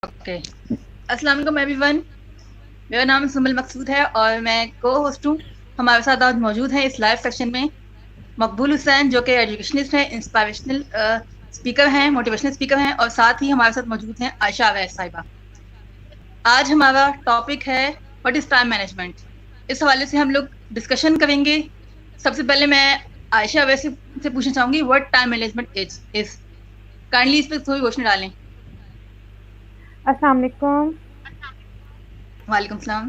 Okay. अस्सलाम वालेकुम everyone. मेरा नाम सुमल मकसूद है और मैं को होस्ट हूँ। हमारे साथ आज मौजूद हैं इस लाइव सेक्शन में मकबूल हुसैन, जो कि एजुकेशनिस्ट हैं, इंस्पिरेशनल स्पीकर हैं, मोटिवेशनल स्पीकर हैं, और साथ ही हमारे साथ मौजूद हैं आयशा अवैस साहिबा। आज हमारा टॉपिक है व्हाट इज टाइम मैनेजमेंट। इस हवाले से हम लोग डिस्कशन करेंगे। सबसे पहले मैं आयशा अवैस से पूछना चाहूंगी what time management is. Kindly इस पर थोड़ी रोशनी डालें। अस्सलाम वालेकुम। वालेकुम सलाम।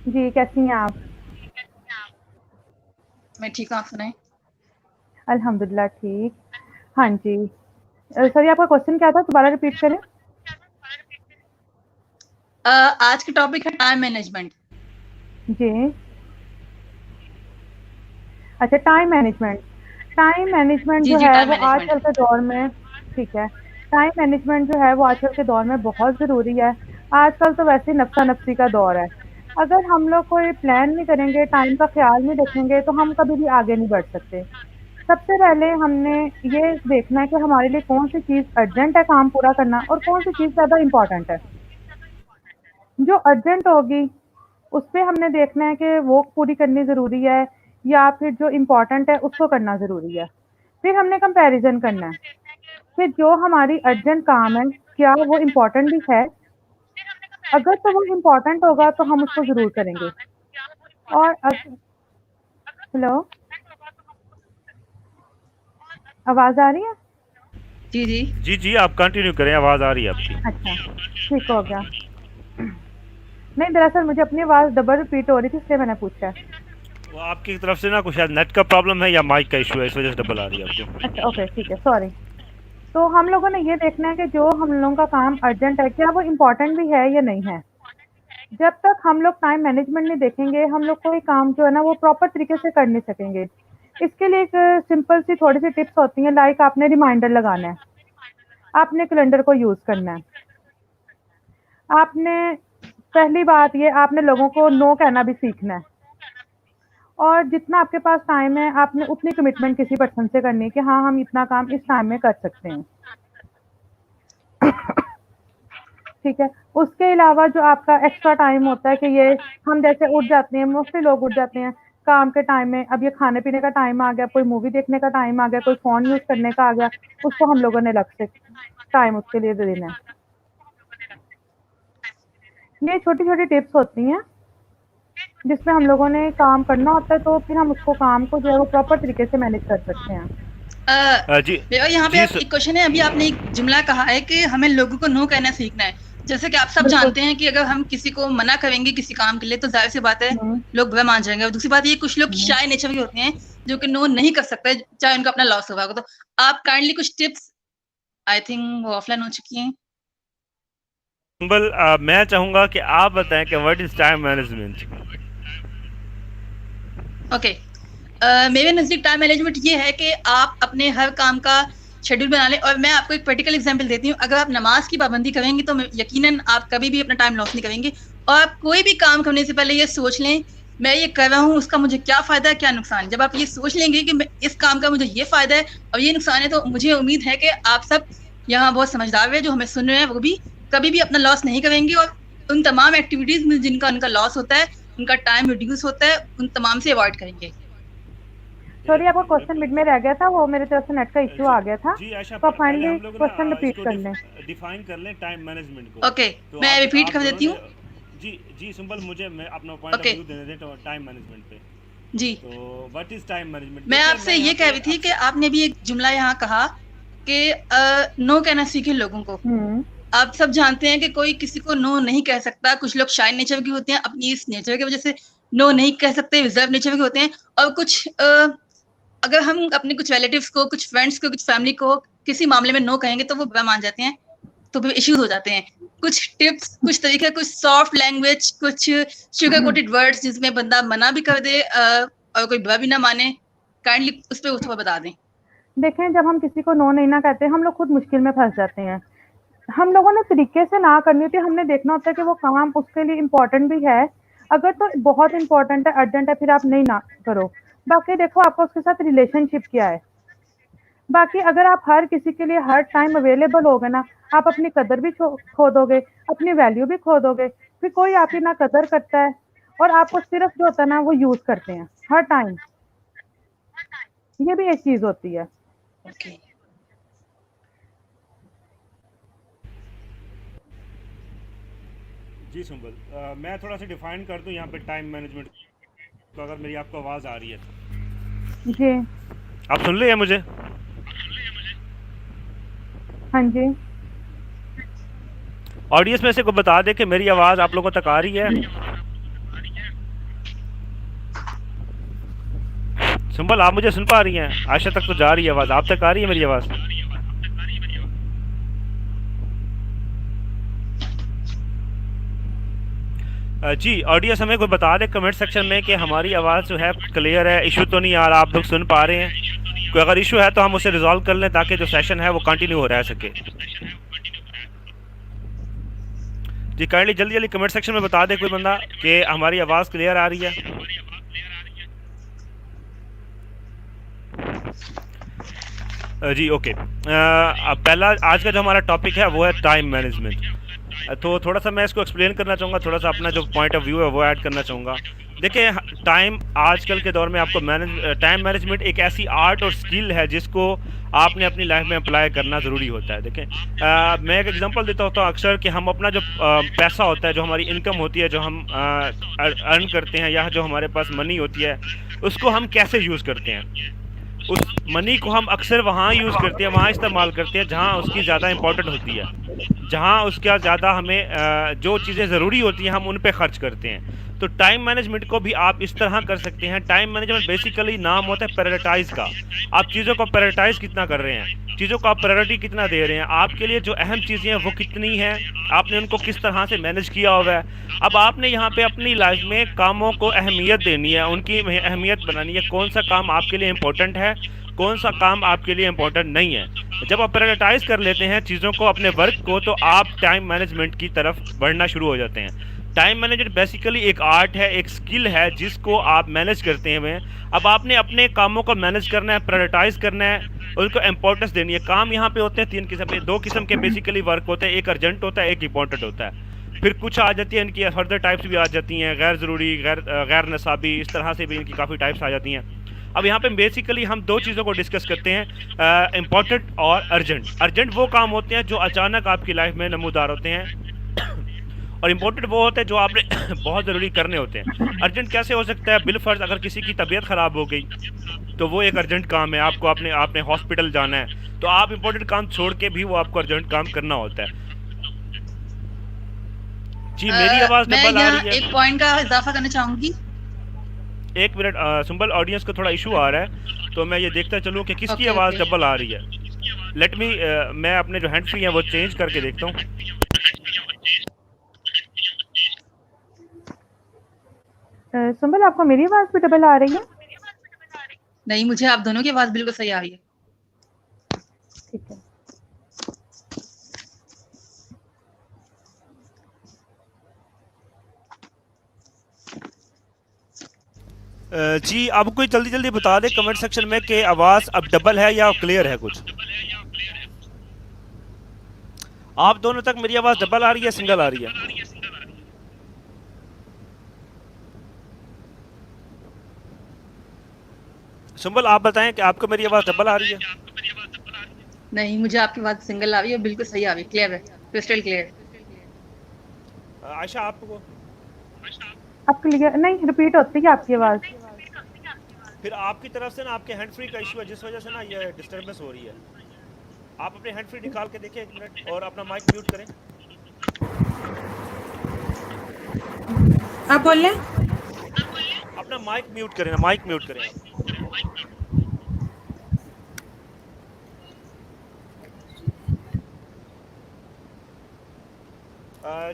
जी, कैसी हैं आप? मैं ठीक हूँ, आप सुनाएं। अल्हम्दुलिल्लाह ठीक। हाँ जी। सॉरी, आपका क्वेश्चन क्या था? दोबारा रिपीट करें। आज का टॉपिक है टाइम मैनेजमेंट। जी। अच्छा, टाइम मैनेजमेंट। टाइम मैनेजमेंट जी जो जी, है टाइम वो मैनेजमेंट। आजकल के दौर में, ठीक है, टाइम मैनेजमेंट जो है वो आजकल के दौर में बहुत ज़रूरी है। आजकल तो वैसे ही नफ़्सा-नफ़सी का दौर है। अगर हम लोग कोई प्लान नहीं करेंगे, टाइम का ख़्याल नहीं रखेंगे, तो हम कभी भी आगे नहीं बढ़ सकते। सबसे पहले हमने ये देखना है कि हमारे लिए कौन-सी चीज़ अर्जेंट है काम पूरा करना और कौन-सी चीज़ ज़्यादा इम्पोर्टेंट है। जो अर्जेंट होगी, उसपे हमने देखना है कि वो पूरी करनी ज़रूरी है या फिर जो इम्पोर्टेंट है उसको करना ज़रूरी है। फिर हमने कंपैरिज़न करना है, कि जो हमारी अर्जेंट काम है, क्या वो इम्पोर्टेंट भी है? अगर तो वो इम्पोर्टेंट होगा तो हम उसको ज़रूर करेंगे। और हेलो, आवाज़ आ रही है? जी जी। जी, जी, आप कंटिन्यू करें, आवाज़ आ रही है आपकी। अच्छा, ठीक हो गया। नहीं, दरअसल मुझे अपनी आवाज़ डबल रिपीट हो रही थी, इसलिए मैंने पूछा है। वो आपकी तरफ से ना कुछ शायद नेट का प्रॉब्लम है या माइक का इशू है, इस वजह से डबल आ रही है आपको। अच्छा, ओके, ठीक है, सॉरी। तो हम लोगों ने ये देखना है कि जो हम लोगों का काम अर्जेंट है, क्या वो इम्पोर्टेंट भी है या नहीं है। जब तक हम लोग टाइम मैनेजमेंट नहीं देखेंगे, हम लोग कोई काम जो है ना वो प्रॉपर तरीके से कर नहीं सकेंगे। इसके लिए एक सिंपल सी थोड़ी-सी टिप्स होती हैं, लाइक आपने रिमाइंडर लगाना है, आपने कैलेंडर को यूज़ करना है। आपने पहली बात ये आपने लोगों को नो कहना भी सीखना है और जितना आपके पास टाइम है, आपने उतनी कमिटमेंट किसी पर्सन से करनी है कि हाँ, हम इतना काम इस टाइम में कर सकते हैं। ठीक है। उसके अलावा जो आपका एक्स्ट्रा टाइम होता है कि ये हम जैसे उठ जाते हैं, मोस्टली लोग उठ जाते हैं काम के टाइम में, अब ये खाने-पीने का टाइम आ गया, कोई मूवी देखने का टाइम आ गया, कोई फ़ोन यूज़ करने का आ गया, उसको हम लोगों ने अलग से टाइम उसके लिए दे देना है। ये छोटी-छोटी टिप्स होती हैं, जिसमें हम लोगों ने काम करना होता है, तो फिर हम उसको काम को जो है वो प्रॉपर तरीके से मैनेज कर सकते हैं। जी, मेरा यहाँ पे जी, आप एक क्वेश्चन है। अभी आपने एक जुमला कहा है कि हमें लोगों को नो कहना सीखना है। जैसे कि आप सब बिल्कुल। जानते हैं कि अगर हम किसी को मना करेंगे किसी काम के लिए तो जाहिर सी बात है हुँ, लोग बुरा मान जाएंगे। और दूसरी बात ये, कुछ लोग हुँ। शाय नेचर के होते हैं जो कि नो नहीं कर सकते, चाहे उनका अपना लॉस होगा। तो आप काइंडली कुछ टिप्स, आई थिंक वो ऑफलाइन हो चुकी हैं। सिंपल मैं चाहूँगा कि आप बताएं कि what is time management? Okay. मेरे नज़दीक टाइम मैनेजमेंट ये है कि आप अपने हर काम का शेड्यूल बना लें। और मैं आपको एक प्रैक्टिकल एग्जांपल देती हूँ। अगर आप नमाज की पाबंदी करेंगे तो यकीनन आप कभी भी अपना टाइम लॉस नहीं करेंगे। और आप कोई भी काम करने से पहले ये सोच लें, मैं ये कर रहा हूँ, उसका मुझे क्या फ़ायदा है, क्या नुकसान है। जब आप ये सोच लेंगे कि इस काम का मुझे ये फ़ायदा है और ये नुकसान है, तो मुझे उम्मीद है कि आप सब यहाँ बहुत समझदार है जो हमें सुन रहे हैं, वो भी कभी भी अपना लॉस नहीं करेंगे। और उन तमाम एक्टिविटीज़ में जिनका उनका लॉस होता है, उनका टाइम रिड्यूस होता है, उन तमाम से अवॉइड करेंगे। सॉरी, आपका क्वेश्चन बिल्कुल। मिड में रह गया था, वो मेरी तरफ से नेट का इश्यू जी, आ गया था। जी, आयशा, तो आप पहले काइंडली हम लोग ना क्वेश्चन रिपीट इसको कर लें। डिफाइन कर लें टाइम मैनेजमेंट को। ओके, तो मैं रिपीट आप कर दोनों देती ने हूँ। जी, जी, सिंपल मुझे मैं अपना पॉइंट ऑफ ओके। व्यू देने दें टाइम मैनेजमेंट पे। जी। तो व्हाट इज़ टाइम मैनेजमेंट? मैं देखिए, आपसे मैं ये यहाँ कह पे रही थी कि अक्सर आपने भी एक जुमला यहाँ कहा कि नो कहना सीखे लोगों को। हुँ। आप सब जानते हैं कि कोई किसी को नो नहीं कह सकता। कुछ लोग शाय नेचर के होते हैं, अपनी इस नेचर की वजह से नो नहीं कह सकते, रिजर्व नेचर के होते हैं। और कुछ अगर हम अपने कुछ रिलेटिव्स को, कुछ फ्रेंड्स को, कुछ फैमिली को किसी मामले में नो कहेंगे तो वो बुरा मान जाते हैं, तो फिर इश्यूज हो जाते हैं। कुछ टिप्स, कुछ तरीके, कुछ सॉफ्ट लैंग्वेज, कुछ शुगर कोटेड वर्ड्स जिसमें बंदा मना भी कर दे और कोई बुरा भी ना माने, काइंडली उस पे थोड़ा बता दें। देखें, जब हम किसी को नो नहीं ना कहते, हम लोग खुद मुश्किल में फँस जाते हैं। हम लोगों ने तरीके से ना करनी होती है, हमने देखना होता है कि वो काम उसके लिए इम्पोर्टेंट भी है। अगर तो बहुत इम्पोर्टेंट है, अर्जेंट है, फिर आप नहीं ना करो। बाकी देखो आपका उसके साथ रिलेशनशिप क्या है। बाकी अगर आप हर किसी के लिए हर टाइम अवेलेबल होगे ना, आप अपनी कदर भी खो दोगे, अपनी वैल्यू भी खो दोगे, फिर कोई आपकी ना कदर करता है और आपको सिर्फ जो होता है ना वो यूज़ करते हैं, हर टाइम। ये भी एक चीज़ होती है। ओके। जी सुंबल, मैं थोड़ा सा डिफाइन कर दूं यहाँ पे टाइम मैनेजमेंट को, अगर मेरी आपको आवाज़ आ रही है जी। आप सुन रहे हैं मुझे? हाँ जी। ऑडियंस में से को बता दे कि मेरी आवाज़ आप लोगों तक आ रही है। सुंबल, आप मुझे सुन पा रही हैं? आशा तक तो जा रही है आवाज़, आप तक आ रही है मेरी आवाज़? जी ऑडियंस हमें कोई बता दे कमेंट सेक्शन में कि हमारी आवाज़ जो है क्लियर है, इशू तो नहीं आ रहा, आप लोग सुन पा रहे हैं? कोई अगर इशू है तो हम उसे रिजॉल्व कर लें ताकि जो सेशन है वो कंटिन्यू हो रह सके। जी काइंडली जल्दी जल्दी कमेंट सेक्शन में बता दे कोई बंदा कि हमारी आवाज़ क्लियर आ रही है। जी ओके। अब पहला आज का जो हमारा टॉपिक है वो है टाइम मैनेजमेंट। तो थोड़ा सा मैं इसको एक्सप्लेन करना चाहूँगा, थोड़ा सा अपना जो पॉइंट ऑफ व्यू है वो ऐड करना चाहूँगा। देखिए टाइम आजकल के दौर में आपको टाइम मैनेजमेंट एक ऐसी आर्ट और स्किल है जिसको आपने अपनी लाइफ में अप्लाई करना ज़रूरी होता है। देखें मैं एक एग्जांपल देता होता हूँ अक्सर कि हम अपना जो पैसा होता है, जो हमारी इनकम होती है, जो हम अर्न करते हैं या जो हमारे पास मनी होती है, उसको हम कैसे यूज़ करते हैं। उस मनी को हम अक्सर वहाँ यूज़ करते हैं, वहाँ इस्तेमाल करते हैं जहाँ उसकी ज़्यादा इंपॉर्टेंट होती है, जहाँ उसका ज़्यादा हमें जो चीज़ें ज़रूरी होती हैं हम उन पे खर्च करते हैं। तो टाइम मैनेजमेंट को भी आप इस तरह कर सकते हैं। टाइम मैनेजमेंट बेसिकली नाम होता है प्रायोरिटाइज का। आप चीज़ों को प्रायोरिटाइज कितना कर रहे हैं, चीज़ों को आप प्रायोरिटी कितना दे रहे हैं, आपके लिए जो अहम चीज़ें हैं वो कितनी हैं, आपने उनको किस तरह से मैनेज किया हुआ है। अब आपने यहाँ पे अपनी लाइफ में कामों को अहमियत देनी है, उनकी अहमियत बनानी है, कौन सा काम आपके लिए इम्पोर्टेंट है, कौन सा काम आपके लिए इम्पोर्टेंट नहीं है। जब आप प्रायोरिटाइज कर लेते हैं चीज़ों को, अपने वर्क को, तो आप टाइम मैनेजमेंट की तरफ बढ़ना शुरू हो जाते हैं। टाइम मैनेजमेंट बेसिकली एक आर्ट है, एक स्किल है जिसको आप मैनेज करते हैं। अब आपने अपने कामों को मैनेज करना है, प्रायोरिटाइज करना है, उनको इम्पोर्टेंस देनी है। काम यहाँ पे होते हैं तीन किस्म के, दो किस्म के बेसिकली वर्क होते हैं, एक अर्जेंट होता है, एक इंपॉर्टेंट होता है। फिर कुछ आ जाती है इनकी फर्दर टाइप्स भी आ जाती हैं, गैर ज़रूरी, गैर नसाबी, इस तरह से भी इनकी काफ़ी टाइप्स आ जाती हैं। अब यहाँ पे बेसिकली हम दो चीज़ों को डिस्कस करते हैं, इम्पोर्टेंट और अर्जेंट। अर्जेंट वो काम होते हैं जो अचानक आपकी लाइफ में नमूदार होते हैं और इम्पोर्टेंट वो होते हैं जो आपने बहुत ज़रूरी करने होते हैं। अर्जेंट कैसे हो सकता है? बिलफर्ज अगर किसी की तबीयत ख़राब हो गई तो वो एक अर्जेंट काम है, आपको आपने हॉस्पिटल जाना है, तो आप इम्पोर्टेंट काम छोड़ के भी वो आपको अर्जेंट काम करना होता है। जी मेरी आवाज़ मैं डबल आ यहाँ रही है? एक पॉइंट का इजाफा करना चाहूंगी। एक मिनट सुंबल, ऑडियंस को थोड़ा इशू आ रहा है तो मैं ये देखता चलूँ कि किसकी ओके आवाज़ ओके। डबल आ रही है। लेट मी मैं अपने जो हैंड फ्री हैं वो चेंज करके देखता हूँ। सुंबल, आपको मेरी आवाज़ भी डबल आ रही है? नहीं, मुझे आप दोनों की आवाज बिल्कुल सही आ रही है। ठीक है। जी अब कोई जल्दी जल्दी बता दे कमेंट सेक्शन में कि आवाज़ अब डबल है या क्लियर है कुछ। आप दोनों तक मेरी आवाज़ डबल आ रही है, सिंगल आ रही है? सुंबल आप बताएं कि आपको मेरी आवाज़ डबल आ रही है? नहीं, मुझे आपकी आवाज सिंगल आ रही है, बिल्कुल सही आ रही है, क्लियर है, क्रिस्टल क्लियर। आयशा आपको? अब क्लियर नहीं रिपीट होती है आपकी आवाज़। फिर आपकी तरफ से ना आपके हैंड फ्री का इशू है जिस वजह से ना ये डिस्टर्बेंस हो रही है। आप अपने हैंड फ्री निकाल के देखें 1 मिनट और अपना माइक म्यूट करें। आप बोल लें। अपना माइक म्यूट करें, माइक म्यूट करें आप।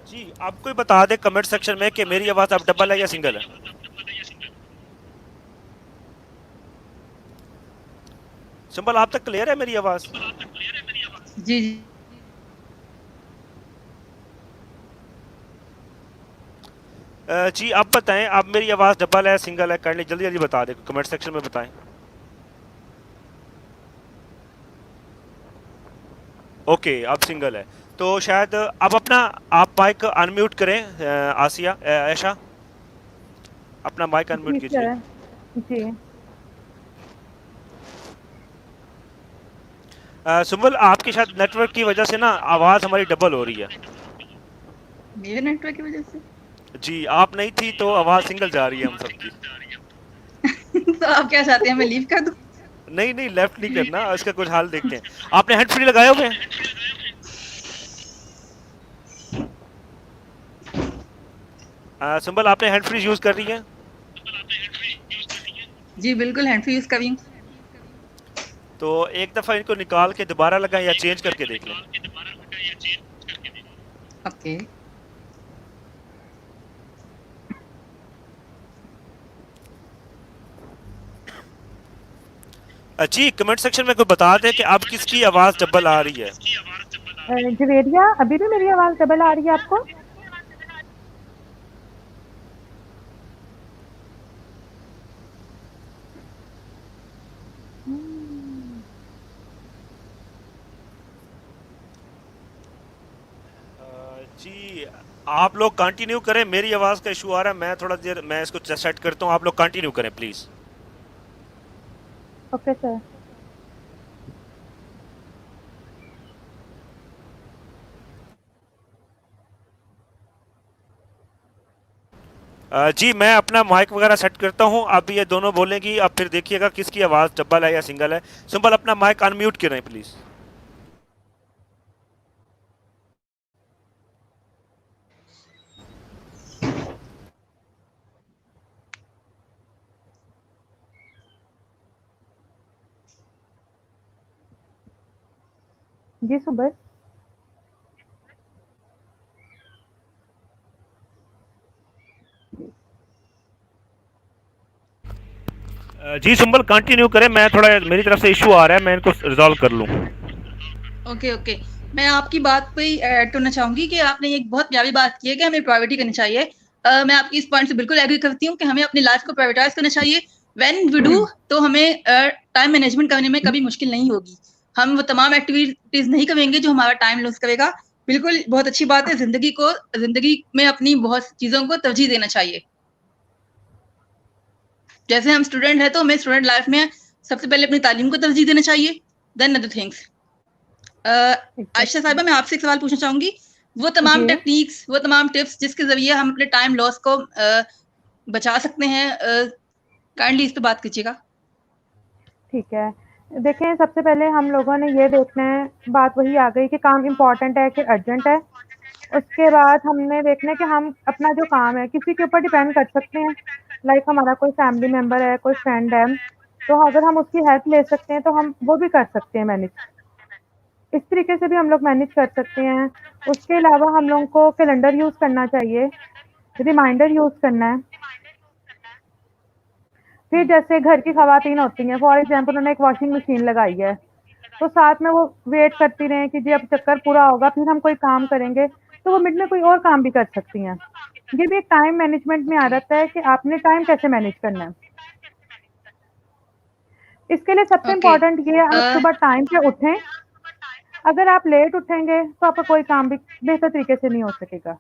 जी आप कोई बता दे कमेंट सेक्शन में कि मेरी आवाज़ अब डबल है या सिंगल है। सिंबल आप तक क्लियर है मेरी आवाज़? जी जी। जी आप बताएं आप मेरी आवाज़ डबल है सिंगल है, काइंडली जल्दी जल्दी बता दें, कमेंट सेक्शन में बताएं। ओके, अब सिंगल है तो शायद अब अपना आप माइक अनम्यूट करें। आसिया, ऐशा, अपना माइक अनम्यूट जी कीजिए। सर। जी। सुम्बल, आपकी शायद नेटवर्क की वजह से ना आवाज़ हमारी डबल हो रही है। मेरे नेटवर्क की वजह से। जी, आप नहीं थी तो आवाज़ सिंगल जा रही है हम सबकी। तो आप क्या चाहते हैं, मैं लीव कर दूं? नहीं नहीं, लेफ्ट नहीं करना, इसका कुछ हाल देखते हैं। आपने हैंड फ्री लगाए हुए हैं? सुम्बल, आपने हैंड फ्री यूज़ कर रही है? जी बिल्कुल, हैंड फ्री यूज कर रही हूँ। तो एक दफ़ा इनको निकाल के दोबारा लगाएं या चेंज करके देख लें। ओके। जी, कमेंट सेक्शन में कोई बता दे कि अब किसकी आवाज़ डबल आ रही है। जवेरिया, अभी भी मेरी आवाज़ डबल आ रही है आपको? जी, आप लोग कंटिन्यू करें, मेरी आवाज़ का इशू आ रहा है, मैं थोड़ा देर मैं इसको सेट करता हूँ, आप लोग कंटिन्यू करें प्लीज़। Okay sir. जी, मैं अपना माइक वगैरह सेट करता हूँ, अब ये दोनों बोलेंगी, अब फिर देखिएगा किसकी आवाज़ डबल है या सिंगल है। सुम्बल, अपना माइक अनम्यूट करें प्लीज़। जी सुबह। जी सुम्बल, कंटिन्यू करें, मैं थोड़ा मेरी तरफ से इशू आ रहा है, मैं इनको रिजॉल्व कर लूँ। ओके ओके, मैं आपकी बात पे ऐड करना चाहूंगी कि आपने एक बहुत प्यारी बात की है कि हमें प्रायोरिटी करनी चाहिए। मैं आपकी इस पॉइंट से बिल्कुल एग्री करती हूँ कि हमें अपनी लाइफ को प्रायोरिटाइज करना चाहिए। व्हेन वी डू, तो हमें टाइम मैनेजमेंट करने में कभी मुश्किल नहीं होगी। हम वो तमाम एक्टिविटीज नहीं करेंगे जो हमारा टाइम लॉस करेगा। बिल्कुल, बहुत अच्छी बात है। जिंदगी में अपनी बहुत चीजों को तरजीह देना चाहिए। जैसे हम स्टूडेंट है तो हमें स्टूडेंट लाइफ में सबसे पहले अपनी तालीम को तरजीह देना चाहिए, देन अदर थिंग्स। आयशा साहिबा, मैं आपसे एक सवाल पूछना चाहूंगी। वो तमाम जी। टेक्निक्स, वो तमाम टिप्स जिसके जरिए हम अपने टाइम लॉस को बचा सकते हैं, काइंडली इस पे बात कीजिएगा। ठीक है। देखें, सबसे पहले हम लोगों ने ये देखना है, बात वही आ गई कि काम इम्पोर्टेंट है कि अर्जेंट है। उसके बाद हमने देखना है कि हम अपना जो काम है किसी के ऊपर डिपेंड कर सकते हैं। लाइक हमारा कोई फैमिली मेंबर है, कोई फ्रेंड है, तो अगर हम उसकी हेल्प ले सकते हैं तो हम वो भी कर सकते हैं मैनेज। इस तरीके से भी हम लोग मैनेज कर सकते हैं। उसके अलावा हम लोगों को कैलेंडर यूज़ करना चाहिए, रिमाइंडर यूज़ करना है। फिर जैसे घर की ख़वातीन होती हैं, फॉर एग्ज़ाम्पल उन्होंने एक वॉशिंग मशीन लगाई है, तो साथ में वो वेट करती रहें कि जी अब चक्कर पूरा होगा, फिर हम कोई काम करेंगे, तो वो मिड में कोई और काम भी कर सकती हैं। ये भी एक टाइम मैनेजमेंट में आ जाता है कि आपने टाइम कैसे मैनेज करना है। इसके लिए सबसे ओके। इम्पोर्टेंट ये है, आप सुबह टाइम पे उठें। अगर आप लेट उठेंगे, तो आपका कोई काम भी बेहतर तरीके से नहीं हो सकेगा।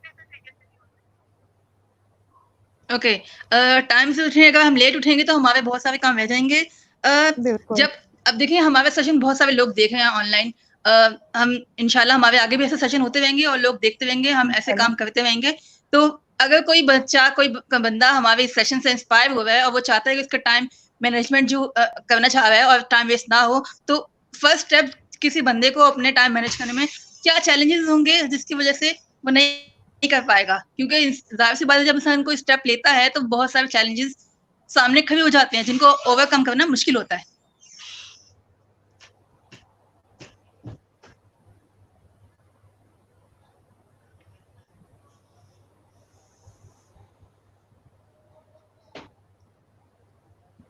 ओके, टाइम से उठेंगे, अगर हम लेट उठेंगे तो हमारे बहुत सारे काम रह जाएंगे। बिल्कुल। जब अब देखिए, हमारे सेशन बहुत सारे लोग देख रहे हैं ऑनलाइन। हम इंशाल्लाह हमारे आगे भी ऐसे सेशन होते रहेंगे और लोग देखते रहेंगे, हम ऐसे इंशाल्लाह। काम करते रहेंगे। तो अगर कोई बच्चा, कोई बंदा हमारे इस सेशन से इंस्पायर हो रहा है और वो चाहता है कि उसका टाइम मैनेजमेंट जो करना चाह रहा है और टाइम वेस्ट ना हो, तो फर्स्ट स्टेप किसी बंदे को अपने टाइम मैनेज करने में क्या चैलेंजेस होंगे जिसकी वजह से वो नहीं कर पाएगा? क्योंकि जाहिर सी बात है, जब इंसान कोई स्टेप लेता है तो बहुत सारे चैलेंजेस सामने खड़े हो जाते हैं जिनको ओवरकम करना मुश्किल होता है।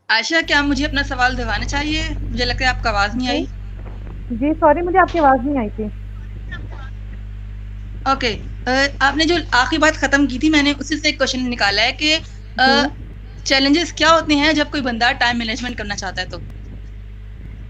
आयशा, क्या मुझे अपना सवाल दोहराना चाहिए? मुझे लगता है आपका आवाज नहीं आई। जी सॉरी, मुझे आपकी आवाज़ नहीं आई थी। ओके, आपने जो आखिरी बात खत्म की थी, मैंने उसी से एक क्वेश्चन निकाला है कि जी। चैलेंजेस क्या होते हैं जब कोई बंदा टाइम मैनेजमेंट करना चाहता है तो?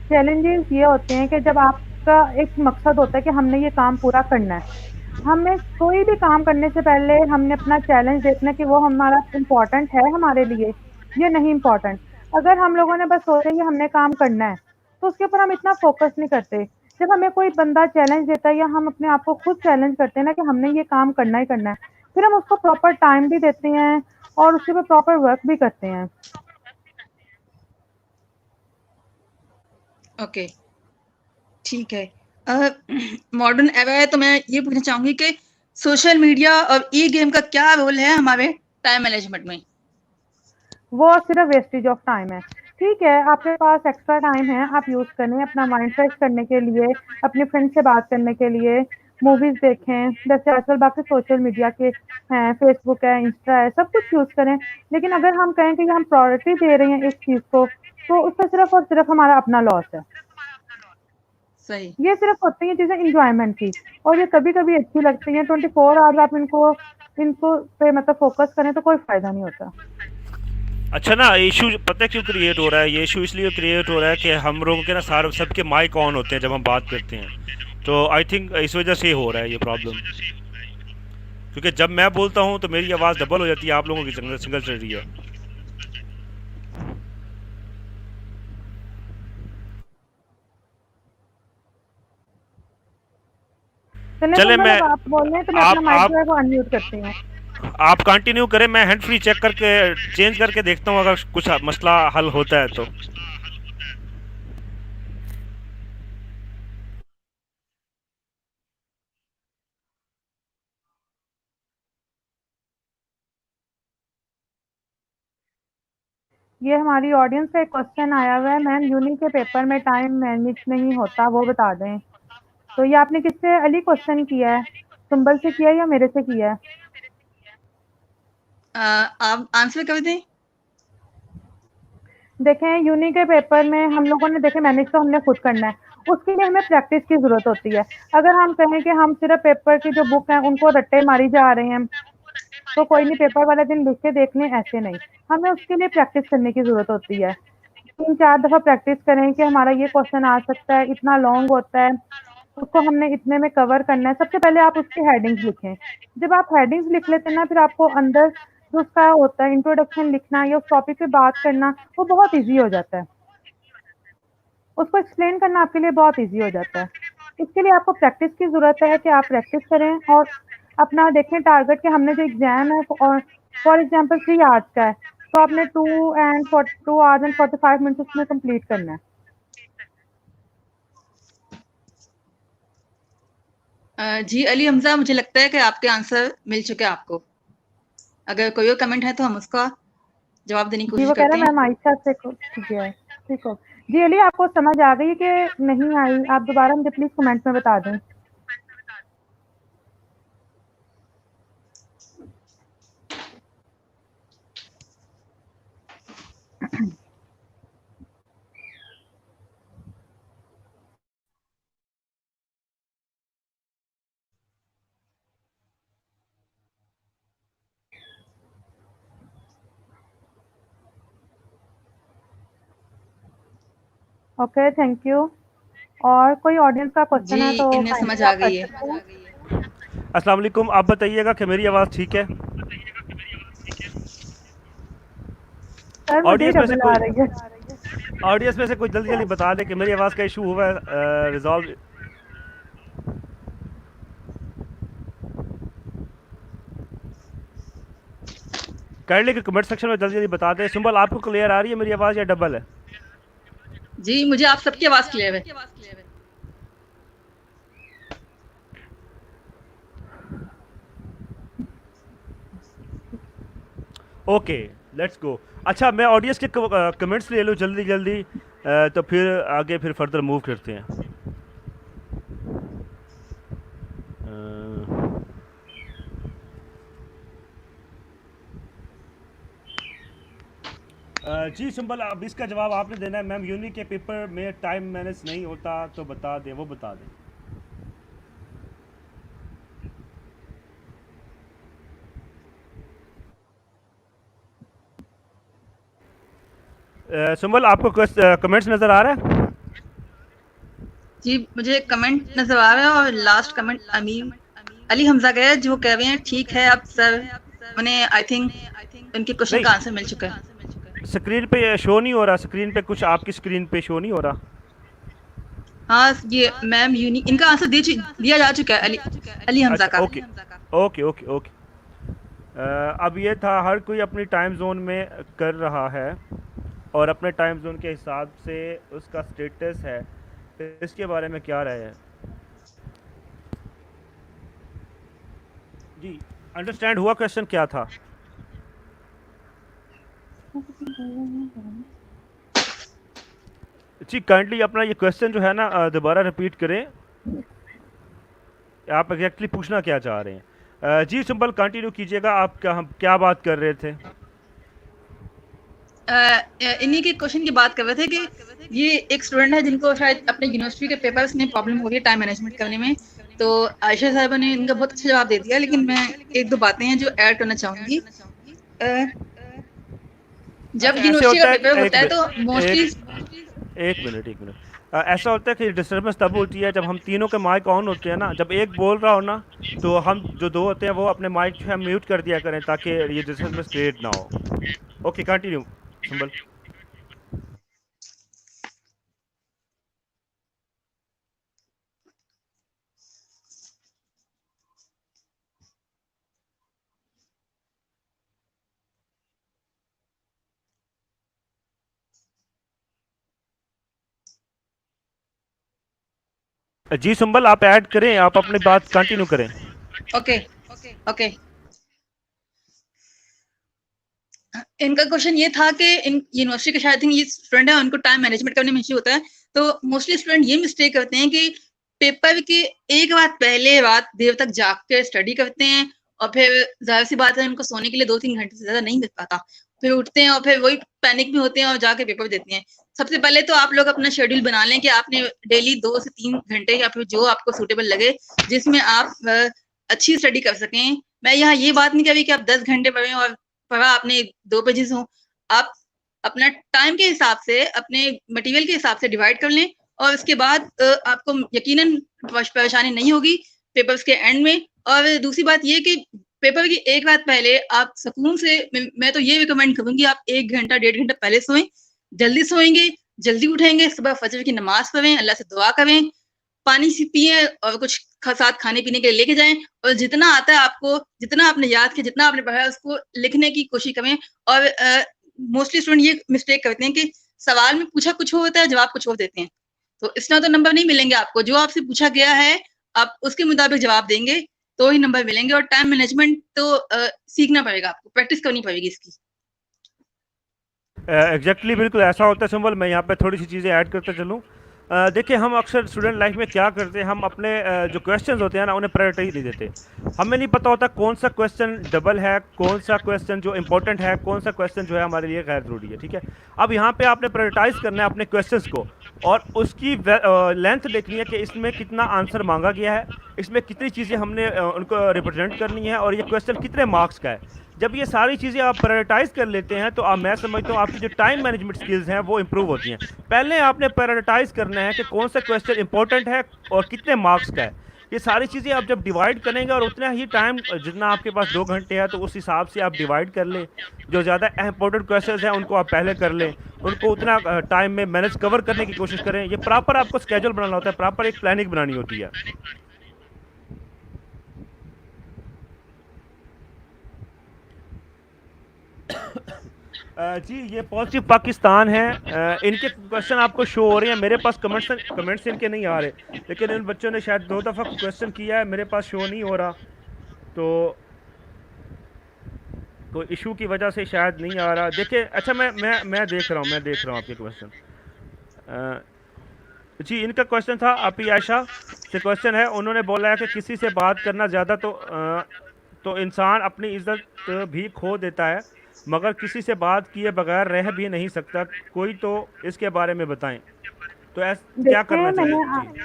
चैलेंजेस ये होते हैं कि जब आप का एक मकसद होता है कि हमने ये काम पूरा करना है। हमें कोई भी काम करने से पहले हमने अपना चैलेंज देखना है कि वो हमारा इम्पोर्टेंट है हमारे लिए या नहीं इम्पोर्टेंट। अगर हम लोगों ने बस सोचा कि हमने काम करना है, तो उसके ऊपर हम इतना फ़ोकस नहीं करते। जब हमें कोई बंदा चैलेंज देता है या हम अपने आप को खुद चैलेंज करते हैं ना कि हमने ये काम करना ही करना है, फिर हम उसको प्रॉपर टाइम भी देते हैं और उसके ऊपर प्रॉपर वर्क भी करते हैं। ओके, ठीक है। मॉडर्न एरा है, तो मैं ये पूछना चाहूँगी कि सोशल मीडिया और ई-गेम का क्या रोल है हमारे टाइम मैनेजमेंट में? वो सिर्फ वेस्टेज ऑफ टाइम है। ठीक है, आपके पास एक्स्ट्रा टाइम है, आप यूज़ करें अपना माइंड फ्रेश करने के लिए, अपने फ्रेंड से बात करने के लिए, मूवीज़ देखें, जैसे आजकल बाकी सोशल मीडिया के हैं, फ़ेसबुक है, इंस्टा है, सब कुछ यूज़ करें। लेकिन अगर हम कहें कि हम प्रायोरिटी दे रहे हैं इस चीज़ को, तो उससे सिर्फ़ और सिर्फ़ हमारा अपना लॉस है। सही। ये सिर्फ़ होती हैं चीज़ें एन्जॉयमेंट की और ये कभी-कभी अच्छी लगती हैं, 24 आवर्स आप इनको इनको पे मतलब फ़ोकस करें तो कोई फ़ायदा नहीं होता। अच्छा ना, इशू पता है क्यों क्रिएट हो रहा है? ये इशू इसलिए क्रिएट हो रहा है कि हम लोगों के ना सारे सबके माइक ऑन होते हैं जब हम बात करते हैं, तो आई थिंक इस वजह से हो रहा है ये प्रॉब्लम। क्योंकि जब मैं बोलता हूँ तो मेरी आवाज़ डबल हो जाती है, आप लोगों की सिंगल सिंगल चल रही है। चलें चले सिंपल मैं अब आप बोल रहे हैं तो मैं अपना माइक आप जो है वो अनम्यूट करती हूँ। आप कंटिन्यू करें, मैं हैंड फ्री चेक करके चेंज करके देखता हूँ अगर कुछ मसला हल होता है तो। ये हमारी ऑडियंस का एक क्वेश्चन आया हुआ है, मैम यूनी के पेपर में टाइम मैनेज नहीं होता, वो बता दें। तो ये आपने किससे अली क्वेश्चन किया है? सुंबल से किया है या मेरे से किया है? आप आंसर कर दें? देखें यूनी के पेपर में हम लोगों ने देखें मैनेज तो हमने खुद करना है, उसके लिए हमें प्रैक्टिस की ज़रूरत होती है। अगर हम कहें कि हम सिर्फ़ पेपर की जो बुक है उनको रट्टे मारी जा रहे हैं, तो कोई नहीं पेपर वाले दिन लिख के देख लें, ऐसे नहीं। हमें उसके लिए प्रैक्टिस करने की ज़रूरत होती है। 3-4 दफ़ा प्रैक्टिस करें कि हमारा ये क्वेश्चन आ सकता है, इतना लॉन्ग होता है, उसको हमने इतने में कवर करना है। सबसे पहले आप उसकी हेडिंग्स लिखें। जब आप हेडिंग्स लिख लेते हैं ना, फिर आपको अंदर जो उसका होता है इंट्रोडक्शन लिखना या उस टॉपिक पे बात करना, वो बहुत ईज़ी हो जाता है। उसको एक्सप्लेन करना आपके लिए बहुत ईज़ी हो जाता है। इसके लिए आपको प्रैक्टिस की ज़रूरत है कि आप प्रैक्टिस करें और अपना देखें टारगेट कि हमने जो एग्ज़ाम है और फॉर एग्ज़ाम्पल 3 आवर्स का है, तो आपने 2 आवर्स एंड 45 मिनट्स उसमें कंप्लीट करना है। जी अली हमज़ा, मुझे लगता है कि आपके आंसर मिल चुके हैं आपको। अगर कोई और कमेंट है तो हम उसका जवाब देने की जी, कोशिश वो कह रहा करते है हैं। मैम आयशा से ठीक है, ठीक हो। जी अली आपको समझ आ गई कि नहीं आई? आप दोबारा मुझे प्लीज़ कमेंट में बता दें। Okay, thank you. और कोई ऑडियंस का क्वेश्चन जी, है तो इन्हें समझ काइंडली आ आप कर गई है। सकते हैं। अस्सलाम वालेकुम, आप बताइएगा कि मेरी आवाज़ ठीक है? सर मुझे ही ऑडियंस में से डबल आ कोई रही है। जल्दी जल्दी बता दे कि मेरी आवाज़ का इशू हुआ है रिजॉल्व। काइंडली कि कमेंट सेक्शन में जल्दी जल्दी बता दें। सिंबल, आपको क्लियर आ रही है मेरी आवाज़ या डबल है? जी, मुझे आप सबकी आवाज़ क्लियर है। Okay, let's go. अच्छा, मैं ऑडियंस के कमेंट्स ले लूँ जल्दी जल्दी, तो फिर आगे फिर फर्दर मूव करते हैं। अ, जी सिंबल, अब इसका जवाब आपने देना है। मैम यूनी के पेपर में टाइम मैनेज नहीं होता तो बता दें, वो बता दें। सिंबल, आपको कमेंट्स नज़र आ रहा है? जी, मुझे कमेंट नज़र आ रहा है और लास्ट कमेंट अली हमज़ा का है, जो कह रहे हैं ठीक है अब सर, उन्हें आई थिंक उनके क्वेश्चन का आंसर मिल चुका है। स्क्रीन पे शो नहीं हो रहा, स्क्रीन पे कुछ आपकी स्क्रीन पे शो नहीं हो रहा। हाँ, ये मैम इनका आंसर दिया जा चुका है अली हमज़ा अच्छा, का। Okay okay okay okay. अब ये था, हर कोई अपनी टाइम जोन में कर रहा है और अपने टाइम जोन के हिसाब से उसका स्टेटस है, इसके बारे में क्या राय है? जी, अंडरस्टैंड हुआ क्वेश्चन क्या था? जी, काइंडली अपना ये क्वेश्चन जो है ना दोबारा रिपीट करें, आप एग्जैक्टली पूछना क्या चाह रहे हैं? जी सिंपल कंटिन्यू कीजिएगा, आप क्या बात कर रहे थे? इन्हीं के क्वेश्चन की बात कर रहे थे कि ये एक स्टूडेंट है जिनको शायद अपने यूनिवर्सिटी के पेपर्स में प्रॉब्लम हो रही है टाइम मैनेजमेंट करने में। तो आयशा साहबा ने इनका बहुत अच्छा जवाब दे दिया, लेकिन मैं एक दो बातें हैं जो ऐड करना चाहूंगी। जब अच्छा, ऐसे यूनिवर्सिटी का होता है पेपर होता है तो मोस्टली एक मिनट ऐसा होता है कि डिस्टर्बेंस तब होती है जब हम तीनों के माइक ऑन होते हैं ना, जब एक बोल रहा हो ना, तो हम जो दो होते हैं वो अपने माइक जो है म्यूट कर दिया करें ताकि ये डिस्टर्बेंस क्रिएट ना हो। Okay, continue Simbal. जी सिंबल, आप ऐड करें, आप अपनी बात कंटिन्यू करें। Okay okay. इनका क्वेश्चन ये था कि इन यूनिवर्सिटी के शायद ये स्टूडेंट है, उनको टाइम मैनेजमेंट करने में इश्यू होता है। तो मोस्टली स्टूडेंट ये मिस्टेक करते हैं कि पेपर के एक रात पहले रात देर तक जाग के स्टडी करते हैं और फिर जाहिर सी बात है उनको सोने के लिए 2-3 घंटे से ज्यादा नहीं मिल पाता। फिर उठते हैं और फिर वही पैनिक में होते हैं और जाके पेपर देते हैं। सबसे पहले तो आप लोग अपना शेड्यूल बना लें कि आपने डेली 2 से 3 घंटे या फिर जो आपको सूटेबल लगे जिसमें आप अच्छी स्टडी कर सकें। मैं यहाँ ये बात नहीं कह रही कि आप 10 घंटे पढ़ें और पढ़ा आपने 2 पेजेस हों। आप अपना टाइम के हिसाब से, अपने मटेरियल के हिसाब से डिवाइड कर लें और उसके बाद आपको यकीनन परेशानी नहीं होगी पेपर्स के एंड में। और दूसरी बात ये कि पेपर की एक रात पहले आप सुकून से, मैं तो ये रिकमेंड करूंगी आप 1 घंटा 1.5 घंटा पहले सोएं। जल्दी सोएंगे, जल्दी उठेंगे, सुबह फजर की नमाज पढ़ें, अल्लाह से दुआ करें, पानी पिए और कुछ साथ खाने पीने के लिए लेके जाएं और जितना आता है आपको, जितना आपने याद किया, जितना आपने पढ़ा है उसको लिखने की कोशिश करें। और मोस्टली स्टूडेंट ये मिस्टेक करते हैं कि सवाल में पूछा कुछ और होता है, जवाब कुछ और देते हैं। तो इसमें तो नंबर नहीं मिलेंगे आपको। जो आपसे पूछा गया है आप उसके मुताबिक जवाब देंगे तो ही नंबर मिलेंगे। और टाइम मैनेजमेंट तो सीखना पड़ेगा, आपको प्रैक्टिस करनी पड़ेगी इसकी। एग्जैक्टली बिल्कुल ऐसा होता है सिंबल। मैं यहाँ पे थोड़ी सी चीज़ें ऐड करते चलूँ। देखिए, हम अक्सर स्टूडेंट लाइफ में क्या करते हैं, हम अपने जो क्वेश्चंस होते हैं ना उन्हें प्रायोरिटी नहीं देते। हमें नहीं पता होता कौन सा क्वेश्चन डबल है, कौन सा क्वेश्चन जो इंपॉर्टेंट है, कौन सा क्वेश्चन जो है हमारे लिए गैर ज़रूरी है। ठीक है, अब यहाँ पे आपने प्रायोरिटाइज करना है अपने क्वेश्चंस को और उसकी लेंथ देखनी है कि इसमें कितना आंसर मांगा गया है, इसमें कितनी चीज़ें हमने उनको रिप्रेजेंट करनी है और ये क्वेश्चन कितने मार्क्स का है। जब ये सारी चीज़ें आप प्रायोरिटाइज कर लेते हैं तो मैं समझता हूँ आपकी जो टाइम मैनेजमेंट स्किल्स हैं वो इंप्रूव होती हैं। पहले आपने प्रायोरिटाइज करना है कि कौन सा क्वेश्चन इंपॉर्टेंट है और कितने मार्क्स का है। ये सारी चीज़ें आप जब डिवाइड करेंगे और उतना ही टाइम, जितना आपके पास 2 घंटे है तो उस हिसाब से आप डिवाइड कर लें। जो ज़्यादा इंपॉर्टेंट क्वेश्चन हैं उनको आप पहले कर लें, उनको उतना टाइम में मैनेज कवर करने की कोशिश करें। ये प्रॉपर आपको स्केड्यूल बनाना होता है, प्रॉपर एक प्लानिंग बनानी होती है। जी, ये पॉजिटिव पाकिस्तान है। इनके क्वेश्चन आपको शो हो रहे हैं, मेरे पास कमेंट्स इनके नहीं आ रहे, लेकिन इन बच्चों ने शायद 2 दफ़ा क्वेश्चन किया है, मेरे पास शो नहीं हो रहा। तो कोई इशू की वजह से शायद नहीं आ रहा। देखिए, अच्छा मैं देख रहा हूँ आपके क्वेश्चन। जी, इनका क्वेश्चन था, आपी आयशा से क्वेश्चन है। उन्होंने बोला है कि किसी से बात करना ज़्यादा तो इंसान अपनी इज्जत भी खो देता है, मगर किसी से बात किए बगैर रह भी नहीं सकता। कोई तो इसके बारे में बताएं। तो क्या देखिए करना चाहिए?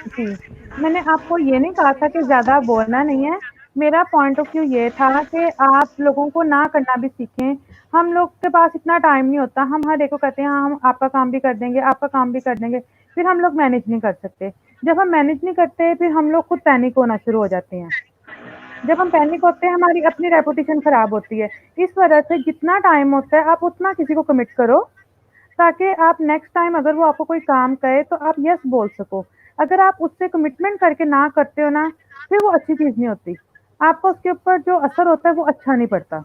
जी मैंने आपको ये नहीं कहा था कि ज़्यादा बोलना नहीं है। मेरा पॉइंट ऑफ व्यू ये था कि आप लोगों को ना करना भी सीखें। हम लोग के पास इतना टाइम नहीं होता, हम हर एक को कहते हैं हाँ, हम आपका काम भी कर देंगे, आपका काम भी कर देंगे, फिर हम लोग मैनेज नहीं कर सकते। जब हम मैनेज नहीं करते फिर हम लोग खुद पैनिक होना शुरू हो जाते हैं। जब हम पैनिक होते हैं हमारी अपनी रेपुटेशन खराब होती है। इस वजह से जितना टाइम होता है आप उतना किसी को कमिट करो, ताकि आप नेक्स्ट टाइम अगर वो आपको कोई काम कहे तो आप यस बोल सको। अगर आप उससे कमिटमेंट करके ना करते हो ना, फिर वो अच्छी चीज़ नहीं होती। आपको उसके ऊपर जो असर होता है वो अच्छा नहीं पड़ता।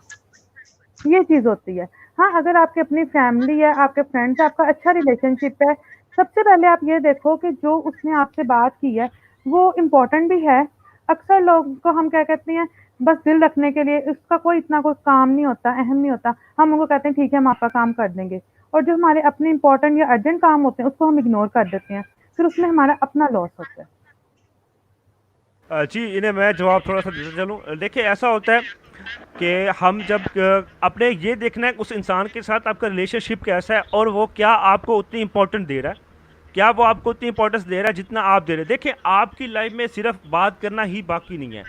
ये चीज़ होती है। हाँ, अगर आपकी अपनी फैमिली है, आपके फ्रेंड्स हैं, आपका अच्छा रिलेशनशिप है, सबसे पहले आप ये देखो कि जो उसने आपसे बात की है, वो इम्पोर्टेंट भी है। अक्सर लोगों को हम क्या कहते हैं, बस दिल रखने के लिए उसका कोई इतना कोई काम नहीं होता, अहम नहीं होता। हम उनको कहते हैं ठीक है हम आपका काम कर देंगे, और जो हमारे अपने इम्पोर्टेंट या अर्जेंट काम होते हैं उसको हम इग्नोर कर देते हैं। फिर उसमें हमारा अपना लॉस होता है। जी, इन्हें मैं जवाब थोड़ा-सा देता चलूँ। देखिए ऐसा होता है कि हम जब अपने ये देखना है उस इंसान के साथ आपका रिलेशनशिप कैसा है और वो क्या आपको उतनी इम्पोर्टेंट दे रहा है। क्या वो आपको उतनी इम्पोर्टेंस दे रहा है जितना आप दे रहे हैं। देखिए आपकी लाइफ में सिर्फ बात करना ही बाकी नहीं है।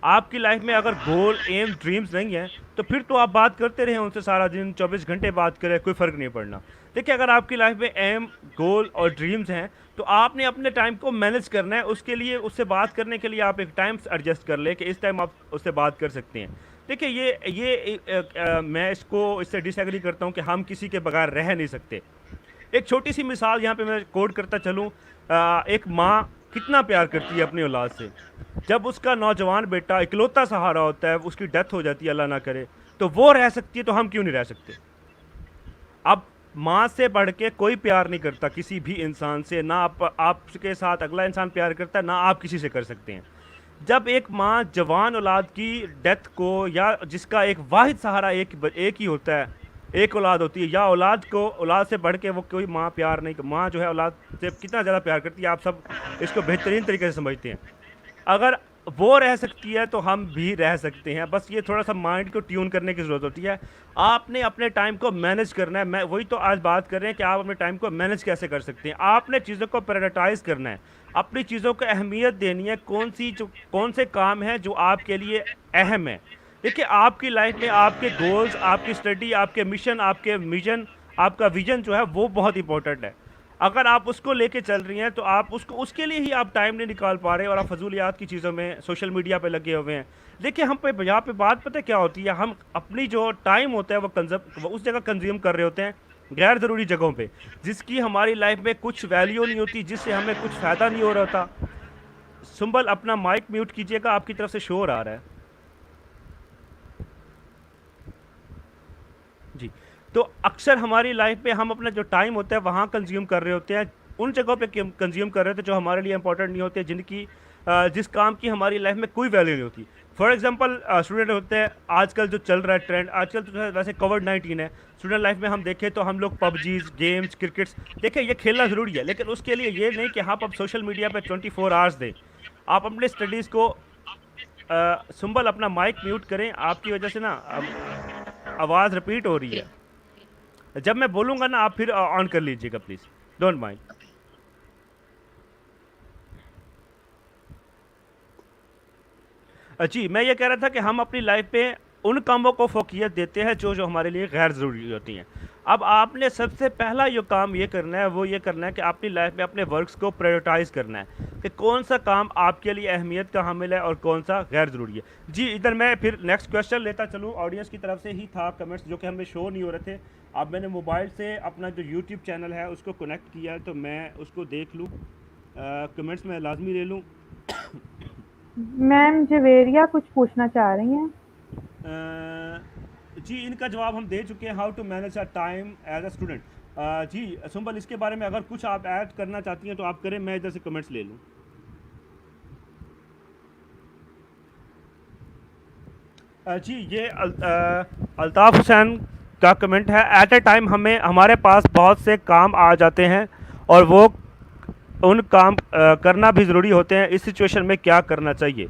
आपकी लाइफ में अगर गोल, एम, ड्रीम्स नहीं है तो फिर तो आप बात करते रहें उनसे सारा दिन, 24 घंटे बात करें, कोई फ़र्क नहीं पड़ना। देखिए अगर आपकी लाइफ में एम, गोल और ड्रीम्स हैं तो आपने अपने टाइम को मैनेज करना है। उसके लिए उससे बात करने के लिए आप एक टाइम एडजस्ट कर लें कि इस टाइम आप उससे बात कर सकते हैं। देखिए मैं इससे डिसएग्री करता हूँ कि हम किसी के बगैर रह नहीं सकते। एक छोटी सी मिसाल यहाँ पे मैं कोट करता चलूँ। एक माँ कितना प्यार करती है अपनी औलाद से। जब उसका नौजवान बेटा इकलौता सहारा होता है, उसकी डेथ हो जाती है अल्लाह ना करे, तो वो रह सकती है तो हम क्यों नहीं रह सकते। अब माँ से बढ़ के कोई प्यार नहीं करता किसी भी इंसान से, ना आपके साथ अगला इंसान प्यार करता है, ना आप किसी से कर सकते हैं। जब एक माँ जवान औलाद की डेथ को, या जिसका एक वाहिद सहारा एक ही होता है, एक औलाद होती है, या औलाद को औलाद से बढ़ के वो कोई माँ प्यार नहीं, माँ जो है औलाद से कितना ज़्यादा प्यार करती है, आप सब इसको बेहतरीन तरीके से समझते हैं। अगर वो रह सकती है तो हम भी रह सकते हैं। बस ये थोड़ा सा माइंड को ट्यून करने की ज़रूरत होती है। आपने अपने टाइम को मैनेज करना है। मैं वही तो आज बात कर रहे हैं कि आप अपने टाइम को मैनेज कैसे कर सकते हैं। आपने चीज़ों को प्रायोरिटाइज़ करना है, अपनी चीज़ों को अहमियत देनी है। कौन से काम हैं जो आपके लिए अहम है। देखिए आपकी लाइफ में आपके गोल्स, आपकी स्टडी, आपके मिशन, आपके विजन, आपका विजन जो है वो बहुत इंपॉर्टेंट है। अगर आप उसको लेके चल रही हैं तो आप उसके लिए ही आप टाइम नहीं निकाल पा रहे और आप फजूलियात की चीज़ों में, सोशल मीडिया पे लगे हुए हैं। देखिए हम पे यहाँ पे बात पता है क्या होती है, हम अपनी जो टाइम होता है वो उस जगह कंज्यूम कर रहे होते हैं गैर ज़रूरी जगहों पे, जिसकी हमारी लाइफ में कुछ वैल्यू नहीं होती, जिससे हमें कुछ फ़ायदा नहीं हो रहा था। सुंबल अपना माइक म्यूट कीजिएगा, आपकी तरफ से शोर आ रहा है जी। तो अक्सर हमारी लाइफ में हम अपना जो टाइम होता है वहाँ कंज्यूम कर रहे होते हैं, उन जगहों पे कंज्यूम कर रहे होते हैं जो हमारे लिए इंपॉर्टेंट नहीं होते, जिस काम की हमारी लाइफ में कोई वैल्यू नहीं होती। फॉर एग्जांपल स्टूडेंट होते हैं, आजकल जो चल रहा है ट्रेंड, आजकल तो जो है वैसे कोविड-19 है, स्टूडेंट लाइफ में हम देखें तो हम लोग पबजीज, गेम्स, क्रिकेट्स, देखिए ये खेलना ज़रूरी है, लेकिन उसके लिए ये नहीं कि आप अब सोशल मीडिया पे 24 आवर्स दें। आप अपने स्टडीज़ को सुंबल अपना माइक म्यूट करें, आपकी वजह से ना आवाज़ रिपीट हो रही है। जब मैं बोलूँगा ना आप फिर ऑन कर लीजिएगा प्लीज़, डोंट माइंड। जी, मैं ये कह रहा था कि हम अपनी लाइफ पे उन कामों को फ़ोकियत देते हैं जो हमारे लिए गैर ज़रूरी होती हैं। अब आपने सबसे पहला जो काम ये करना है वो ये करना है कि अपनी लाइफ में अपने वर्क्स को प्रायोरिटाइज़ करना है कि कौन सा काम आपके लिए अहमियत का हामिल है और कौन सा गैर ज़रूरी है। जी, इधर मैं फिर नेक्स्ट क्वेश्चन लेता चलूँ, ऑडियंस की तरफ से ही था कमेंट्स जो कि हमें शो नहीं हो रहे थे। अब मैंने मोबाइल से अपना जो यूट्यूब चैनल है उसको कनेक्ट किया है तो मैं उसको देख लूँ, कमेंट्स में लाजमी ले लूँ। मैम जवेरिया कुछ पूछना चाह रही हैं। जी, इनका जवाब हम दे चुके हैं, how to manage a time as a student. जी सुंबल, इसके बारे में अगर कुछ आप ऐड करना चाहती हैं तो आप करें, मैं इधर से कमेंट्स ले लूँ। जी, ये अल्ताफ़ हुसैन का कमेंट है, एट ए टाइम हमारे पास बहुत से काम आ जाते हैं और वो उन काम करना भी ज़रूरी होते हैं, इस सिचुएशन में क्या करना चाहिए।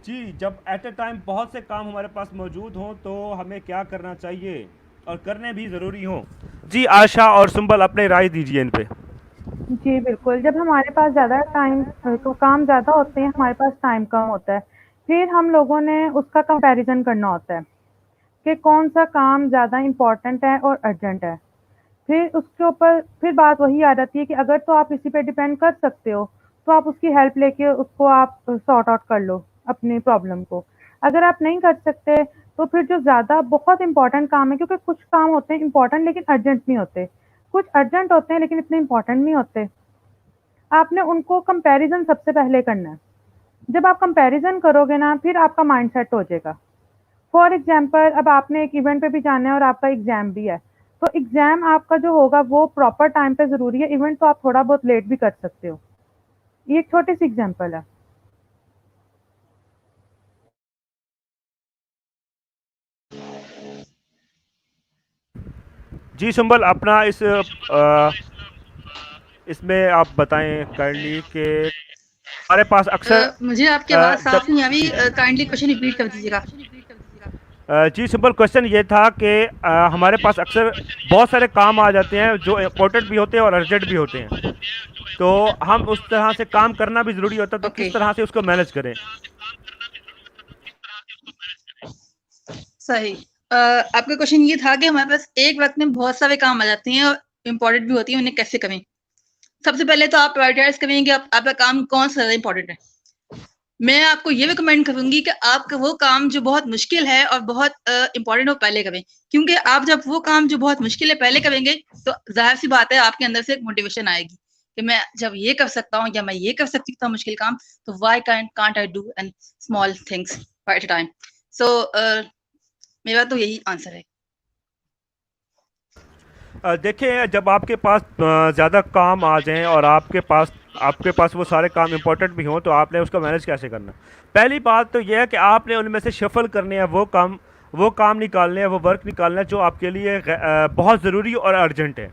जी, जब एट ए टाइम बहुत से काम हमारे पास मौजूद हों तो हमें क्या करना चाहिए और करने भी ज़रूरी हों। जी, आशा और सुंबल अपने राय दीजिए इन पे। जी बिल्कुल, जब हमारे पास ज़्यादा टाइम तो काम ज़्यादा होते हैं, हमारे पास टाइम कम होता है, फिर हम लोगों ने उसका कंपैरिज़न करना होता है कि कौन-सा काम ज़्यादा इम्पोर्टेंट है और अर्जेंट है। फिर उसके ऊपर फिर बात वही आ जाती है कि अगर तो आप इसी पे डिपेंड कर सकते हो, तो आप उसकी हेल्प लेके उसको आप सॉर्ट आउट कर लो अपनी प्रॉब्लम को। अगर आप नहीं कर सकते, तो फिर जो ज़्यादा बहुत इम्पोर्टेंट काम है, क्योंकि कुछ काम होते हैं इम्पोर्टेंट लेकिन अर्जेंट नहीं होते, कुछ अर्जेंट होते हैं लेकिन इतने इम्पोर्टेंट नहीं होते, आपने उनको कंपैरिज़न सबसे पहले करना है। जब आप कंपैरिज़न करोगे ना, फिर आपका माइंड सेट हो जाएगा। फॉर एग्ज़ाम्पल, अब आपने एक इवेंट पे भी जाना है और आपका एग्ज़ाम भी है, तो एग्ज़ाम आपका जो होगा वो प्रॉपर टाइम पे ज़रूरी है, इवेंट तो आप थोड़ा बहुत लेट भी कर सकते हो। ये एक छोटी-सी एग्ज़ाम्पल है। जी सुंबल, अपना इसमें आप बताएं काइंडली कि हमारे पास अक्सर मुझे आपकी आवाज़ जब साफ नहीं आ रही, जी काइंडली क्वेश्चन रिपीट कर दीजिएगा। जी सिंपल क्वेश्चन ये था कि हमारे पास अक्सर बहुत सारे काम आ जाते हैं जो इम्पोर्टेंट भी होते हैं और अर्जेंट भी होते हैं, तो हम उस तरह से काम करना भी ज़रूरी होता है, तो ओके, किस तरह से उसको मैनेज करें? सही। आपका क्वेश्चन ये था कि हमारे पास एक वक़्त में बहुत सारे काम आ जाते हैं और इम्पोर्टेंट भी होती हैं, उन्हें कैसे करें? सबसे पहले तो आप प्रायोरिटाइज़ करें कि आप आपका काम कौन-सा ज़्यादा इम्पोर्टेंट है। मैं आपको ये रिकमेंड करूँगी कि आपका वो काम जो बहुत मुश्किल है और बहुत इम्पोर्टेंट है, वो पहले करें। क्योंकि आप जब वो काम जो बहुत मुश्किल है पहले करेंगे, तो ज़ाहिर-सी बात है आपके अंदर से एक मोटिवेशन आएगी कि मैं जब ये कर सकता हूँ या मैं ये कर सकती हूँ मुश्किल काम, तो why can't I do an small things at a time. So मेरा तो यही आंसर है। देखिए, जब आपके पास ज़्यादा काम आ जाएँ और आपके पास वो सारे काम इम्पोर्टेंट भी हों, तो आपने उसको मैनेज कैसे करना है? पहली बात तो ये है कि आपने उनमें से शफ़ल करने हैं, वो काम निकालने हैं, वो वर्क निकालना है जो आपके लिए बहुत ज़रूरी और अर्जेंट है।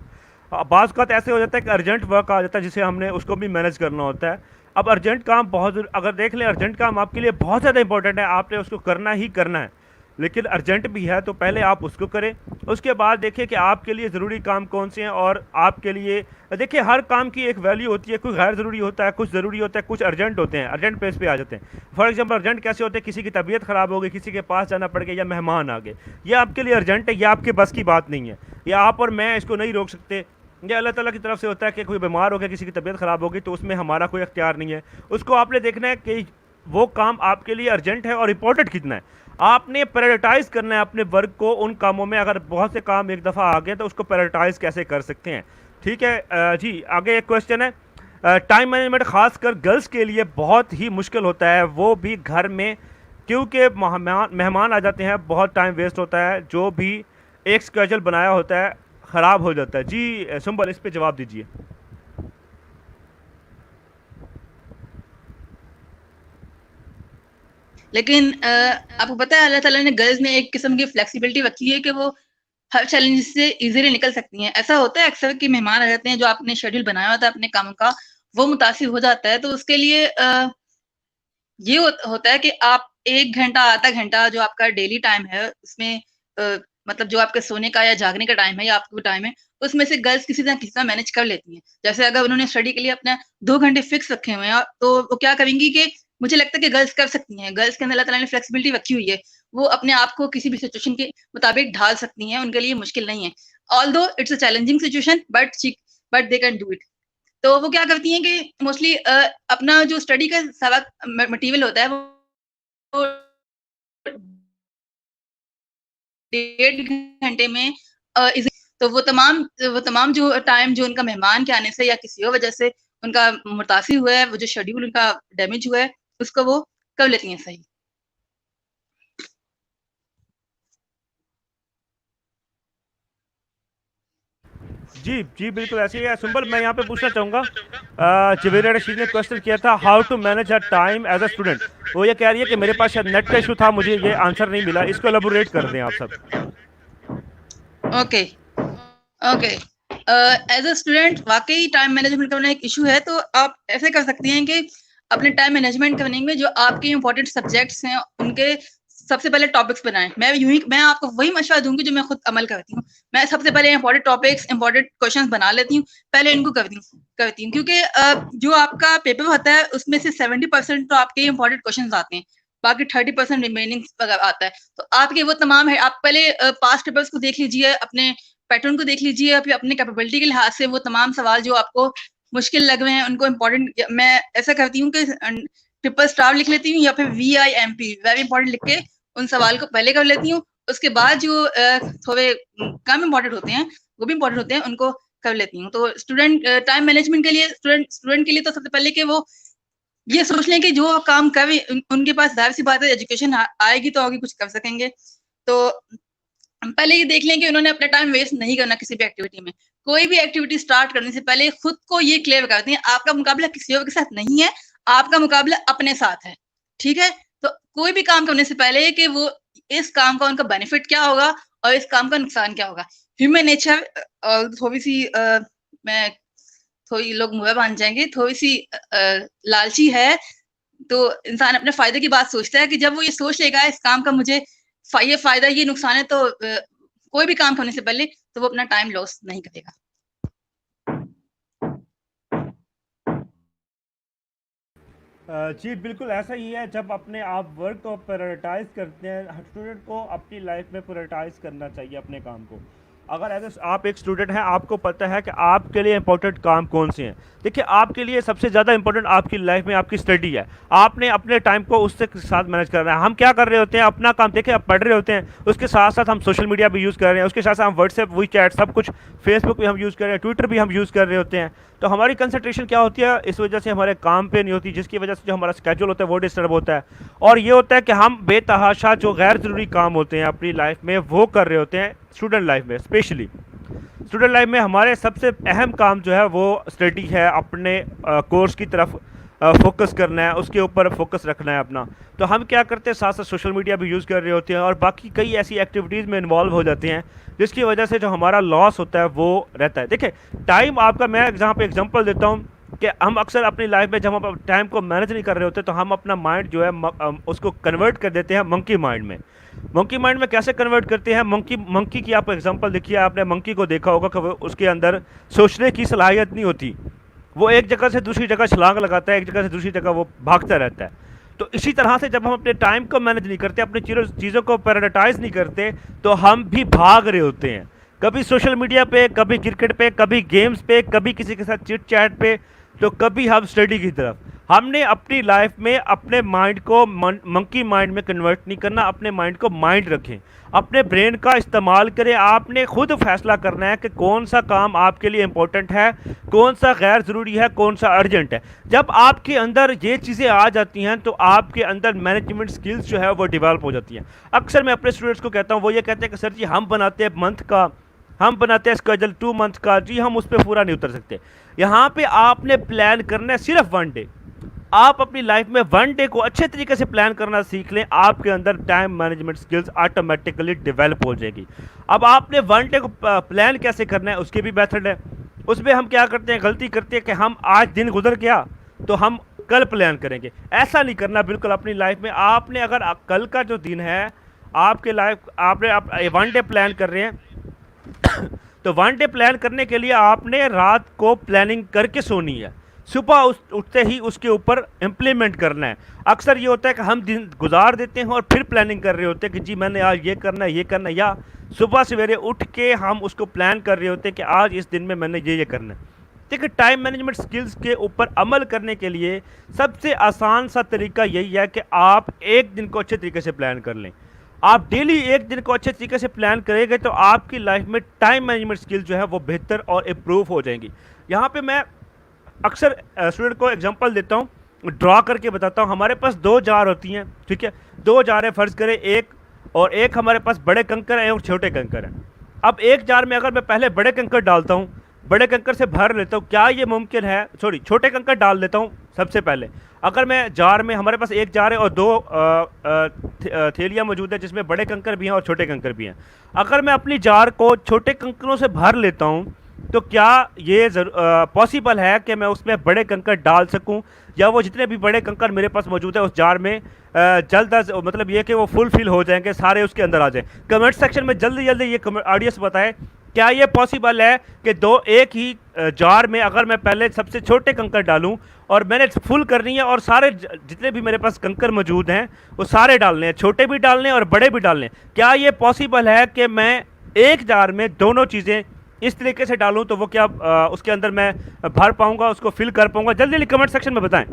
बाज़ औक़ात ऐसे हो जाता है कि अर्जेंट वर्क आ जाता है जिसे हमने उसको भी मैनेज करना होता है। अब अर्जेंट काम अगर देख लें, अर्जेंट काम आपके लिए बहुत ज़्यादा इंपॉर्टेंट है, आपने उसको करना ही करना है, लेकिन अर्जेंट भी है, तो पहले आप उसको करें। उसके बाद देखिए कि आपके लिए ज़रूरी काम कौन से हैं, और आपके लिए देखिए हर काम की एक वैल्यू होती है, कुछ गैर ज़रूरी होता है, कुछ ज़रूरी होता है, कुछ अर्जेंट होते हैं, अर्जेंट बेस पे आ जाते हैं। फॉर एग्जांपल अर्जेंट कैसे होते हैं? किसी की तबीयत ख़राब हो गई, किसी के पास जाना पड़ गया, या मेहमान आ गए, ये आपके लिए अर्जेंट है, ये आपके बस की बात नहीं है, या आप और मैं इसको नहीं रोक सकते। ये अल्लाह ताला की तरफ से होता है कि कोई बीमार हो गया, किसी की तबीयत ख़राब हो गई, तो उसमें हमारा कोई अख्तियार नहीं है। उसको आपने देखना है कि वो काम आपके लिए अर्जेंट है और इम्पोर्टेंट कितना है। आपने प्रायोरिटाइज़ करना है अपने वर्क को उन कामों में। अगर बहुत से काम एक दफ़ा आ गए तो उसको प्रायोरिटाइज़ कैसे कर सकते हैं, ठीक है। जी आगे एक क्वेश्चन है, टाइम मैनेजमेंट ख़ासकर गर्ल्स के लिए बहुत ही मुश्किल होता है, वो भी घर में, क्योंकि मेहमान आ जाते हैं, बहुत टाइम वेस्ट होता है, जो भी एक स्केड्यूल बनाया होता है ख़राब हो जाता है। जी सुंबल, इस पे जवाब दीजिए। लेकिन आपको पता है अल्लाह ताला ने गर्ल्स में एक किस्म की फ्लेक्सिबिलिटी रखी है कि वो हर चैलेंज से इजीली निकल सकती हैं। ऐसा होता है अक्सर कि मेहमान आ जाते हैं, जो आपने शेड्यूल बनाया होता है अपने काम का, वो मुतासिर हो जाता है, तो उसके लिए ये होता है कि आप 1 घंटा, आधा घंटा जो आपका डेली टाइम है, उसमें मतलब जो आपके सोने का या जागने का टाइम है या आपका टाइम है, उसमें से गर्ल्स किसी ना किसी तरह मैनेज कर लेती हैं। जैसे अगर उन्होंने स्टडी के लिए अपना 2 घंटे फिक्स रखे हुए हैं, तो वो क्या करेंगी कि मुझे लगता है कि गर्ल्स कर सकती हैं। गर्ल्स के अंदर अल्लाह ताला ने फ्लेक्सिबिलिटी रखी हुई है। वो अपने आप को किसी भी सिचुएशन के मुताबिक ढाल सकती हैं, उनके लिए मुश्किल नहीं है। Although it's a challenging situation but they can do it. तो वो क्या करती हैं कि मोस्टली अपना जो स्टडी का सारा मटेरियल होता है, वो 1.5 घंटे में इज़ी, तो वो तमाम जो टाइम जो उनका मेहमान के आने से या किसी और वजह से उनका मुतासिर हुआ है, वो जो शेड्यूल उनका डैमेज हुआ है, उसको वो कर लेती हैं सही। जी, जी, बिल्कुल ऐसे ही है। सिंपल मैं यहाँ पे पूछना चाहूँगा, जवेरिया रशीद ने क्वेश्चन किया था how to manage a time as a student. वो ये कह रही है कि मेरे पास शायद नेट का इशू था, मुझे ये आंसर नहीं मिला। इसको एलाबोरेट कर दें आप सब। Okay, okay. As a student वाक़ई टाइम मैनेजमेंट करना एक इश्यू है, तो आप ऐसे कर सकती हैं कि अपने टाइम मैनेजमेंट करने में जो आपके इम्पोर्टेंट सब्जेक्ट्स हैं, उनके सबसे पहले टॉपिक्स बनाएँ। मैं आपको वही मशवरा दूँगी जो मैं खुद अमल करती हूँ। मैं सबसे पहले इम्पोर्टेंट टॉपिक्स, इम्पोर्टेंट क्वेश्चंस बना लेती हूँ, पहले इनको करती हूँ क्योंकि जो आपका पेपर होता है, उसमें से 70% तो आपके इम्पोर्टेंट क्वेश्चंस आते हैं, बाकी 30% रिमेनिंग आता है। तो आपके वो तमाम है, आप पहले पास्ट पेपर्स को देख लीजिए, अपने पैटर्न को देख लीजिए, फिर अपने कैपेबिलिटी के लिहाज से वो तमाम सवाल जो आपको मुश्किल लग रहे हैं उनको इम्पोर्टेंट, मैं ऐसा करती हूँ कि ट्रिपल स्टार लिख लेती हूँ या फिर VIMP वेरी इंपॉर्टेंट लिख के उन सवाल को पहले कर लेती हूँ। उसके बाद जो थोड़े कम इम्पोर्टेंट होते हैं, वो भी इम्पोर्टेंट होते हैं, उनको कर लेती हूँ। तो स्टूडेंट टाइम मैनेजमेंट के लिए स्टूडेंट के लिए तो सबसे पहले कि वो ये सोच लें कि जो काम कर उनके पास जाहिर सी बात है एजुकेशन आएगी तो आगे कुछ कर सकेंगे। तो पहले ये देख लें कि उन्होंने अपना टाइम वेस्ट नहीं करना किसी भी एक्टिविटी में। कोई भी एक्टिविटी स्टार्ट करने से पहले खुद को ये क्लियर कर दें, आपका मुकाबला किसी और के साथ नहीं है, आपका मुकाबला अपने साथ है, ठीक है? तो कोई भी काम करने से पहले कि वो इस काम का उनका बेनिफिट क्या होगा और इस काम का नुकसान क्या होगा। ह्यूमन नेचर थोड़ी-सी मैं थोड़ी लोग मुँह बांध जाएँगे, थोड़ी-सी लालची है, तो इंसान अपने फ़ायदे की बात सोचता है कि जब वो ये सोच लेगा इस काम का मुझे ये फ़ायदा, ये नुकसान है, तो कोई भी काम करने से पहले तो वो अपना टाइम लॉस नहीं करेगा। जी बिल्कुल ऐसा ही है। जब अपने आप वर्क को प्रायोरिटाइज़ करते हैं, स्टूडेंट को अपनी लाइफ में प्रायोरिटाइज़ करना चाहिए अपने काम को। अगर एज आप एक स्टूडेंट हैं, आपको पता है कि आपके लिए इंपॉर्टेंट काम कौन से हैं। देखिए, आपके लिए सबसे ज़्यादा इंपॉर्टेंट आपकी लाइफ में आपकी स्टडी है। आपने अपने टाइम को उससे साथ मैनेज करना है। हम क्या कर रहे होते हैं, अपना काम देखिए, आप पढ़ रहे होते हैं, उसके साथ साथ हम सोशल मीडिया भी यूज़ कर रहे हैं, उसके साथ साथ हम व्हाट्सएप, वी चैट, सब कुछ, फेसबुक भी हम यूज़ कर रहे हैं, ट्विटर भी हम यूज़ कर रहे होते हैं। तो हमारी कंसंट्रेशन क्या होती है, इस वजह से हमारे काम पे नहीं होती, जिसकी वजह से जो हमारा स्केड्यूल होता है वो डिस्टर्ब होता है। और ये होता है कि हम बेतहाशा जो गैर ज़रूरी काम होते हैं अपनी लाइफ में वो कर रहे होते हैं। स्टूडेंट लाइफ में स्पेशली, स्टूडेंट लाइफ में हमारे सबसे अहम काम जो है वो स्टडी है, अपने कोर्स की तरफ फोकस करना है, उसके ऊपर फोकस रखना है अपना। तो हम क्या करते हैं, साथ साथ सोशल मीडिया भी यूज़ कर रहे होते हैं और बाकी कई ऐसी एक्टिविटीज़ में इन्वॉल्व हो जाते हैं, जिसकी वजह से जो हमारा लॉस होता है वो रहता है। देखिए, टाइम आपका, मैं जहाँ पे एग्जांपल देता हूँ कि हम अक्सर अपनी लाइफ में जब हम टाइम को मैनेज नहीं कर रहे होते तो हम अपना माइंड जो है उसको कन्वर्ट कर देते हैं मंकी माइंड में। मंकी माइंड में कैसे कन्वर्ट करते हैं, मंकी की आप एग्जांपल देखिए, आपने मंकी को देखा होगा कि वो उसके अंदर सोचने की सलाहियत नहीं होती, वो एक जगह से दूसरी जगह छलांग लगाता है, एक जगह से दूसरी जगह वो भागता रहता है। तो इसी तरह से जब हम अपने टाइम को मैनेज नहीं करते, अपनी चीज़ों को प्रायोरिटाइज नहीं करते, तो हम भी भाग रहे होते हैं, कभी सोशल मीडिया पे, कभी क्रिकेट पे, कभी गेम्स पे, कभी किसी के साथ चिट चैट पे, तो कभी हम स्टडी की तरफ। हमने अपनी लाइफ में अपने माइंड को मंकी माइंड में कन्वर्ट नहीं करना, अपने माइंड को माइंड रखें, अपने ब्रेन का इस्तेमाल करें। आपने खुद फैसला करना है कि कौन सा काम आपके लिए इम्पोर्टेंट है, कौन सा गैर ज़रूरी है, कौन सा अर्जेंट है। जब आपके अंदर ये चीज़ें आ जाती हैं तो आपके अंदर मैनेजमेंट स्किल्स जो है वो डेवलप हो जाती हैं। अक्सर मैं अपने स्टूडेंट्स को कहता हूँ, वो ये कहते हैं कि सर जी हम बनाते हैं मंथ का, हम बनाते हैं स्केड्यूल 2 मंथ का, जी हम उस पर पूरा नहीं उतर सकते। यहाँ पे आपने प्लान करना है सिर्फ 1 डे। आप अपनी लाइफ में 1 डे को अच्छे तरीके से प्लान करना सीख लें, आपके अंदर time management skills automatically develop हो जाएगी। अब आपने 1 डे को प्लान कैसे करना है, उसके भी मेथड है। उसमें हम क्या करते हैं, गलती करते हैं कि हम आज दिन गुजर गया तो हम कल प्लान करेंगे। ऐसा नहीं करना बिल्कुल अपनी लाइफ में। आपने अगर कल का जो दिन है आपके लाइफ, आपने 1 डे प्लान कर रहे हैं तो 1 डे प्लान करने के लिए आपने रात को प्लानिंग करके सोनी है, सुबह उठते ही उसके ऊपर इम्प्लीमेंट करना है। अक्सर ये होता है कि हम दिन गुजार देते हैं और फिर प्लानिंग कर रहे होते हैं कि जी मैंने आज ये करना है, ये करना है, या सुबह सवेरे उठ के हम उसको प्लान कर रहे होते हैं कि आज इस दिन में मैंने ये करना है। देखिए, टाइम मैनेजमेंट स्किल्स के ऊपर अमल करने के लिए सबसे आसान सा तरीका यही है कि आप एक दिन को अच्छे तरीके से प्लान कर लें। आप डेली एक दिन को अच्छे तरीके से प्लान करेंगे तो आपकी लाइफ में टाइम मैनेजमेंट स्किल जो है वो बेहतर और इम्प्रूव हो जाएंगी। यहाँ पे मैं अक्सर स्टूडेंट को एग्जांपल देता हूँ, ड्रॉ करके बताता हूँ। हमारे पास 2 जार होती हैं, ठीक है, 2 जार है, फ़र्ज़ करें एक हमारे पास बड़े कंकर हैं और छोटे कंकर हैं। अब एक जार में अगर मैं पहले बड़े कंकर डालता हूँ, बड़े कंकर से भर लेता हूँ, क्या ये मुमकिन है, सॉरी छोटे कंकर डाल देता हूँ सबसे पहले। अगर मैं जार में, हमारे पास एक जार है और 2 थैलियाँ मौजूद है जिसमें बड़े कंकर भी हैं और छोटे कंकर भी हैं। अगर मैं अपनी जार को छोटे कंकरों से भर लेता हूँ तो क्या ये पॉसिबल है कि मैं उसमें बड़े कंकर डाल सकूं, या वो जितने भी बड़े कंकर मेरे पास मौजूद है उस जार में जल्द अज मतलब ये कि वो फुलफिल हो जाएंगे, सारे उसके अंदर आ जाएं। कमेंट सेक्शन में जल्दी जल्दी ये ऑडियंस बताएं, क्या ये पॉसिबल है कि एक ही जार में अगर मैं पहले सबसे छोटे कंकर डालूं और मैंने फुल करनी है और सारे जितने भी मेरे पास कंकर मौजूद हैं वो सारे डालने हैं, छोटे भी डालने हैं और बड़े भी डालने हैं। क्या ये पॉसिबल है कि मैं एक जार में दोनों चीज़ें इस तरीके से डालूं तो वो क्या उसके अंदर मैं भर पाऊंगा, उसको फिल कर पाऊंगा? जल्दी जल्दी कमेंट सेक्शन में बताएं।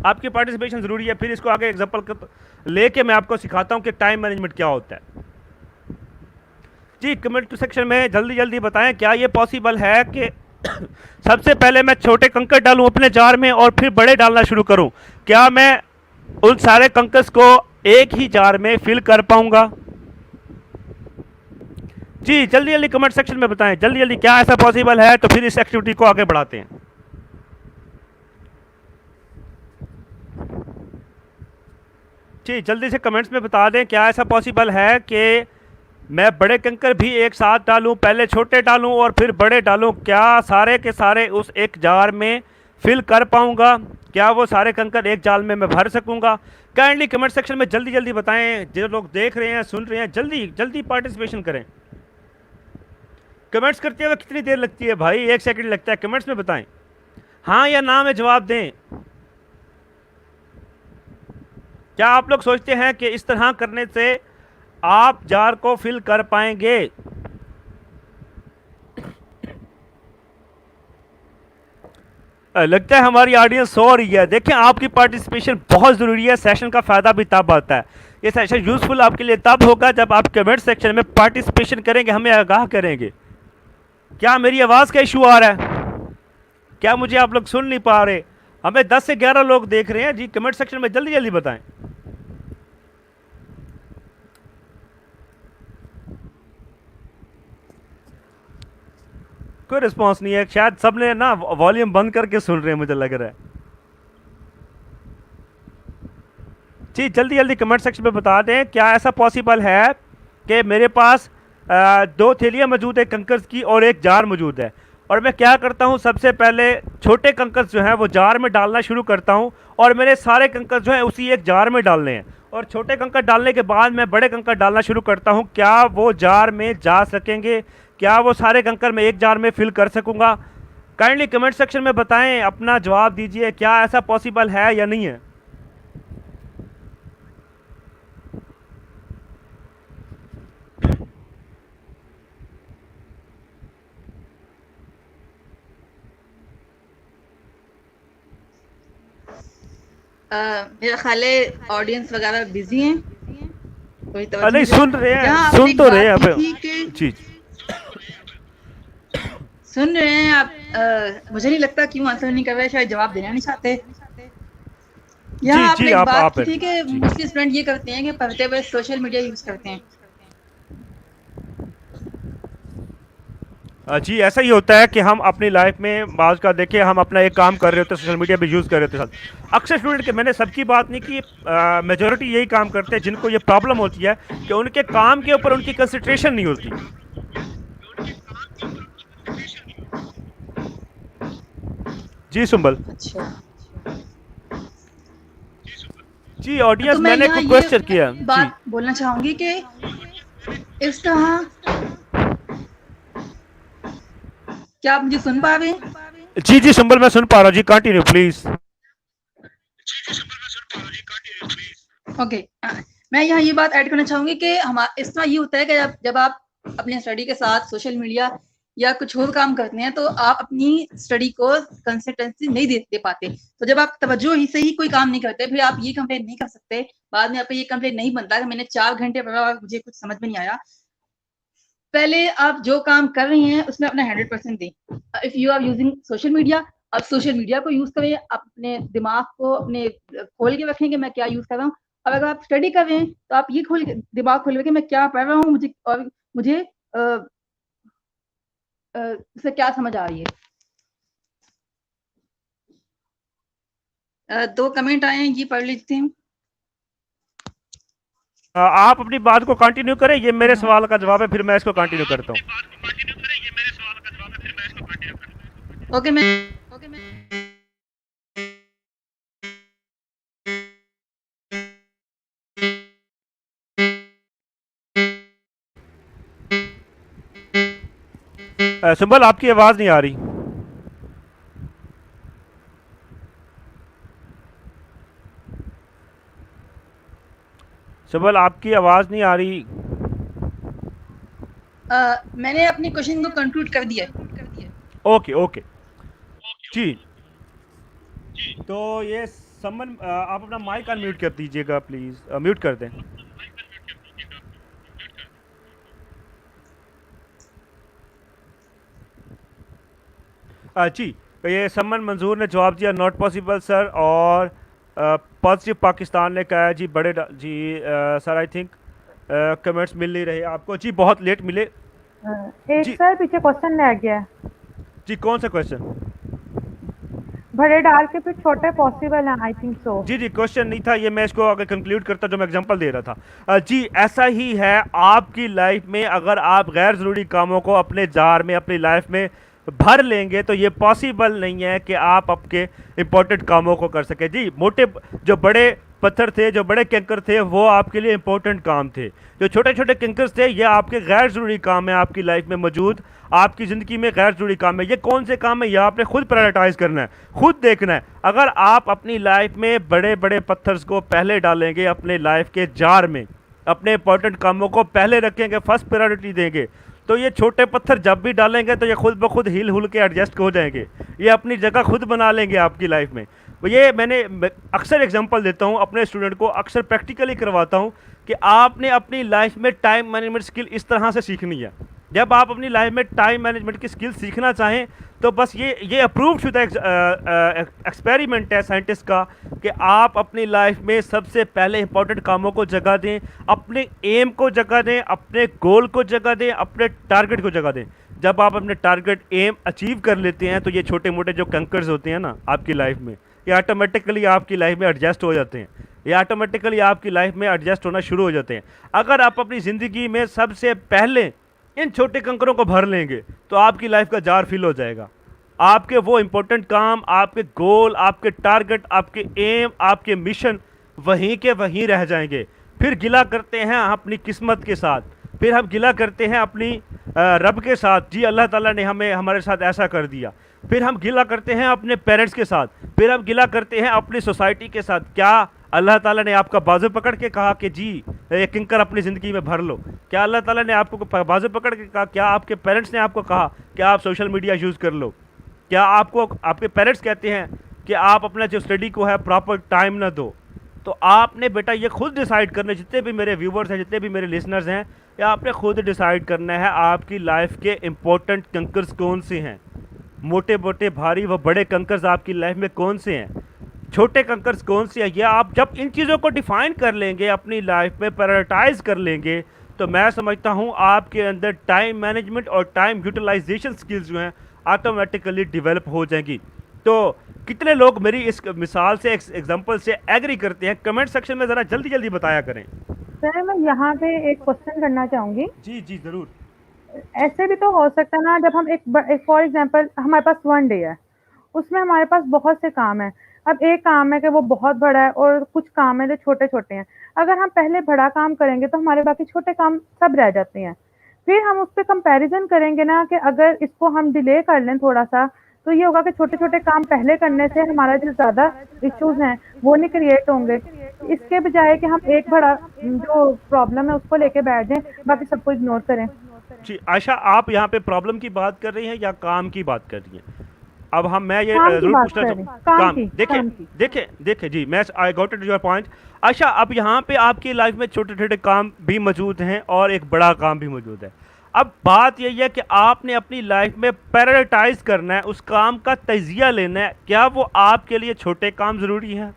आपकी पार्टिसिपेशन ज़रूरी है, फिर इसको आगे एग्जांपल लेके मैं आपको सिखाता हूं कि टाइम मैनेजमेंट क्या होता है। जी कमेंट सेक्शन में जल्दी जल्दी बताएं, क्या ये पॉसिबल है कि सबसे पहले मैं छोटे कंकर डालूं अपने जार में और फिर बड़े डालना शुरू करूं? क्या मैं उन सारे कंकर्स को एक ही जार में फिल कर पाऊंगा? जी जल्दी जल्दी कमेंट सेक्शन में बताएं, जल्दी जल्दी, क्या ऐसा पॉसिबल है? तो फिर इस एक्टिविटी को आगे बढ़ाते हैं। जी जल्दी से कमेंट्स में बता दें, क्या ऐसा पॉसिबल है कि मैं बड़े कंकर भी एक साथ डालूं, पहले छोटे डालूं और फिर बड़े डालूं? क्या सारे के सारे उस एक जार में फिल कर पाऊंगा? क्या वो सारे कंकर एक जाल में मैं भर सकूंगा? काइंडली कमेंट सेक्शन में जल्दी जल्दी बताएं। जो लोग देख रहे हैं, सुन रहे हैं, जल्दी जल्दी पार्टिसिपेशन करें। कमेंट्स करते हुए कितनी देर लगती है भाई? 1 सेकंड लगता है। कमेंट्स में बताएं हाँ या ना में जवाब दें। क्या आप लोग सोचते हैं कि इस तरह करने से आप जार को फिल कर पाएंगे? लगता है हमारी ऑडियंस सो रही है। देखें, आपकी पार्टिसिपेशन बहुत ज़रूरी है। सेशन का फ़ायदा भी तब आता है, ये सेशन यूज़फुल आपके लिए तब होगा जब आप कमेंट सेक्शन में पार्टिसिपेशन करेंगे, हमें आगाह करेंगे। क्या मेरी आवाज़ का इशू आ रहा है? क्या मुझे आप लोग सुन नहीं पा रहे? हमें 10 से 11 लोग देख रहे हैं जी। कमेंट सेक्शन में जल्दी जल्दी बताएं। कोई रिस्पांस नहीं है, शायद सबने ना वॉल्यूम बंद करके सुन रहे हैं, मुझे लग रहा है। जी जल्दी जल्दी कमेंट सेक्शन में बता दें, क्या ऐसा पॉसिबल है कि मेरे पास 2 थैलियाँ मौजूद है कंकर्स की और एक जार मौजूद है, और मैं क्या करता हूँ, सबसे पहले छोटे कंकर्स जो हैं वो जार में डालना शुरू करता हूँ और मेरे सारे कंकर्स जो हैं उसी एक जार में डालने हैं, और छोटे कंकर डालने के बाद मैं बड़े कंकर डालना शुरू करता हूँ। क्या वो जार में जा सकेंगे? क्या वो सारे कंकर मैं एक जार में फिल कर सकूँगा? काइंडली कमेंट सेक्शन में बताएं, अपना जवाब दीजिए, क्या ऐसा पॉसिबल है या नहीं है? मेरा ख्याल है ऑडियंस वगैरह बिजी हैं, कोई तवज्जो नहीं, नहीं दे सुन रहा। रहे हैं, जहाँ सुन आपने एक तो रहे हैं बात अब। की थी कि जी सुन रहे हैं आप, मुझे नहीं लगता क्यों आंसर नहीं कर रहे, शायद जवाब देना नहीं चाहते। यहाँ जी आपने जी, एक आप बात की हैं। थी कि जी मोस्टली स्टूडेंट ये करते हैं कि पढ़ते हुए सोशल मीडिया यूज करते हैं। जी ऐसा ही होता है कि हम अपनी लाइफ में बाज का देखिए, हम अपना एक काम कर रहे होते हैं, सोशल मीडिया भी यूज़ कर रहे होते हैं साथ। अक्सर स्टूडेंट के, मैंने सबकी बात नहीं की, मेजोरिटी यही काम करते हैं जिनको ये प्रॉब्लम होती है कि उनके काम के ऊपर उनकी कंसंट्रेशन नहीं होती। जी सुंबल। अच्छा, जी तो ऑडियंस, मैं मैंने यहाँ कोई ये क्वेश्चन किया जी। बात बोलना चाहूंगी कि इस तरह, क्या आप मुझे सुन पा रहे हैं? जी जी सुंबल, मैं सुन पा रहा हूँ जी, कंटिन्यू प्लीज। ओके, मैं यहाँ ये बात ऐड करना चाहूंगी कि हमारा इस तरह ये होता है कि जब आप अपने स्टडी के साथ सोशल मीडिया या कुछ और काम करते हैं तो आप अपनी स्टडी को कंसिस्टेंसी नहीं दे पाते। तो जब आप तवज्जो ही से ही कोई काम नहीं करते, फिर आप ये कंप्लेन नहीं कर सकते, बाद में आप ये कंप्लेन नहीं बनता कि मैंने 4 घंटे पढ़ा और मुझे कुछ समझ में नहीं आया। पहले आप जो काम कर रही हैं उसमें अपना 100% दें। If you are using social media, आप सोशल मीडिया को यूज करें, अपने दिमाग को अपने खोल के रखें कि मैं क्या यूज कर रहा हूँ। और अगर आप स्टडी कर रहे हैं तो आप ये दिमाग खोल के मैं क्या पढ़ रहा हूँ, मुझे और मुझे इससे क्या समझ आ रही है। 2 कमेंट आए हैं, ये पढ़ लेते हैं। आप अपनी बात को कंटिन्यू करें, ये मेरे सवाल का जवाब है, फिर मैं इसको कंटिन्यू करता हूँ। ओके, मैं सुंबल, आपकी आवाज़ नहीं आ रही। सुंबल, आपकी आवाज़ नहीं आ रही। मैंने अपनी क्वेश्चन को कंक्लूड कर दिया है। ओके ओके जी। तो ये समन आप अपना माइक अनम्यूट कर दीजिएगा प्लीज़, म्यूट कर दें। जी, तो ये समन मंजूर ने जवाब दिया नॉट पॉसिबल सर, और पॉजिटिव पाकिस्तान ने कहा जी जी सर आई थिंक कमेंट्स मिल नहीं रहे आपको जी, बहुत लेट मिले एक जी। सर पीछे क्वेश्चन रह गया है। जी कौन सा क्वेश्चन? बड़े डाल के फिर छोटे पॉसिबल हैं, I think so. Ji ji, question नहीं था ये, मैं इसको अगर कंक्लूड करता जो मैं एग्जांपल दे रहा था। जी ऐसा ही है आपकी लाइफ में, अगर आप गैर ज़रूरी कामों को अपने जार में अपनी लाइफ में भर लेंगे तो ये पॉसिबल नहीं है कि आप आपके इंपॉर्टेंट कामों को कर सके। जी मोटे जो बड़े पत्थर थे, जो बड़े कंकर थे, वो आपके लिए इंपॉर्टेंट काम थे। जो छोटे छोटे कंकर्स थे ये आपके गैर ज़रूरी काम है आपकी लाइफ में मौजूद, आपकी ज़िंदगी में गैर ज़रूरी काम है। ये कौन से काम है ये आपने खुद प्रायोरिटाइज करना है, खुद देखना है। अगर आप अपनी लाइफ में बड़े बड़े पत्थर्स को पहले डालेंगे अपने लाइफ के जार में, अपने इंपॉर्टेंट कामों को पहले रखेंगे, फर्स्ट प्रायोरिटी देंगे, तो ये छोटे पत्थर जब भी डालेंगे तो ये खुद ब खुद हिल हुल के एडजस्ट हो जाएंगे, ये अपनी जगह खुद बना लेंगे आपकी लाइफ में। ये मैंने अक्सर एग्जांपल देता हूँ अपने स्टूडेंट को, अक्सर प्रैक्टिकली करवाता हूँ कि आपने अपनी लाइफ में टाइम मैनेजमेंट स्किल इस तरह से सीखनी है। जब आप अपनी लाइफ में टाइम मैनेजमेंट की स्किल सीखना चाहें तो बस ये अप्रूव शुदा एक्सपेरिमेंट है साइंटिस्ट का कि आप अपनी लाइफ में सबसे पहले इंपॉर्टेंट कामों को जगह दें, अपने एम को जगह दें, अपने गोल को जगह दें, अपने टारगेट को जगह दें। जब आप अपने टारगेट एम अचीव कर लेते हैं तो ये छोटे मोटे जो कंकर्स होते हैं ना आपकी लाइफ में, ये ऑटोमेटिकली आपकी लाइफ में एडजस्ट हो जाते हैं, ये ऑटोमेटिकली आपकी लाइफ में एडजस्ट होना शुरू हो जाते हैं। अगर आप अपनी ज़िंदगी में सबसे पहले इन छोटे कंकरों को भर लेंगे तो आपकी लाइफ का जार फिल हो जाएगा। आपके वो इंपॉर्टेंट काम, आपके गोल, आपके टारगेट, आपके एम, आपके मिशन वहीं के वहीं रह जाएंगे। फिर गिला करते हैं अपनी किस्मत के साथ, फिर हम गिला करते हैं अपनी रब के साथ, जी अल्लाह ताला ने हमें हमारे साथ ऐसा कर दिया। फिर हम गिला करते हैं अपने पेरेंट्स के साथ, फिर हम गिला करते हैं अपनी सोसाइटी के साथ। क्या अल्लाह ताला ने आपका बाजू पकड़ के कहा कि जी ये किंकर अपनी ज़िंदगी में भर लो? क्या अल्लाह ताला ने आपको बाजू पकड़ के कहा? क्या आपके पेरेंट्स ने आपको कहा कि आप सोशल मीडिया यूज़ कर लो? क्या आपको आपके पेरेंट्स कहते हैं कि आप अपना जो स्टडी को है प्रॉपर टाइम ना दो? तो आपने बेटा ये खुद डिसाइड करना, जितने भी मेरे व्यूवर्स हैं, जितने भी मेरे लिसनर्स हैं, ये आपने खुद डिसाइड करना है आपकी लाइफ के इम्पोर्टेंट कंकर्स कौन से हैं। मोटे मोटे भारी व बड़े कंकर्स आपकी लाइफ में कौन से हैं, छोटे कंकर्स कौन से हैं। ये आप जब इन चीज़ों को डिफाइन कर लेंगे, अपनी लाइफ में प्रायोरिटाइज कर लेंगे, तो मैं समझता हूँ आपके अंदर टाइम मैनेजमेंट और टाइम यूटिलाइजेशन स्किल्स जो हैं ऑटोमेटिकली डेवलप हो जाएंगी। तो कितने लोग मेरी इस मिसाल से, एग्जांपल से एग्री करते हैं? कमेंट सेक्शन में ज़रा जल्दी जल्दी बताया करें। सर मैं यहाँ पे एक क्वेश्चन करना चाहूँगी। जी जी ज़रूर। ऐसे भी तो हो सकता है ना, जब हम एक फॉर एग्जांपल हमारे पास 1 डे है, उसमें हमारे पास बहुत से काम हैं। अब एक काम है कि वो बहुत बड़ा है और कुछ काम है जो छोटे-छोटे हैं। अगर हम पहले बड़ा काम करेंगे तो हमारे बाकी छोटे काम सब रह जाते हैं। फिर हम उस पे कंपैरिज़न करेंगे ना कि अगर इसको हम डिले कर लें थोड़ा-सा, तो ये होगा कि छोटे-छोटे काम पहले करने से हमारा जो ज़्यादा इश्यूज़ हैं, वो नहीं क्रिएट होंगे। इसके बजाय कि हम एक बड़ा जो प्रॉब्लम है उसको लेके बैठ जाएँ, बाकी सबको इग्नोर करें। जी आयशा, आप यहाँ पे प्रॉब्लम की बात कर रही हैं या काम की बात कर रही हैं? अब मैं ये काम की जरूर बात पूछना कर चाहूँ। रही हूँ, काम की, देखिए काम की। देखिए देखिए जी, मैं I got it your point. अच्छा, अब यहाँ पे आपकी लाइफ में छोटे छोटे काम भी मौजूद हैं और एक बड़ा काम भी मौजूद है। अब बात यही है कि आपने अपनी लाइफ में प्रायोरिटाइज करना है, उस काम का तजिया लेना है। क्या वो आपके लिए छोटे काम ज़रूरी हैं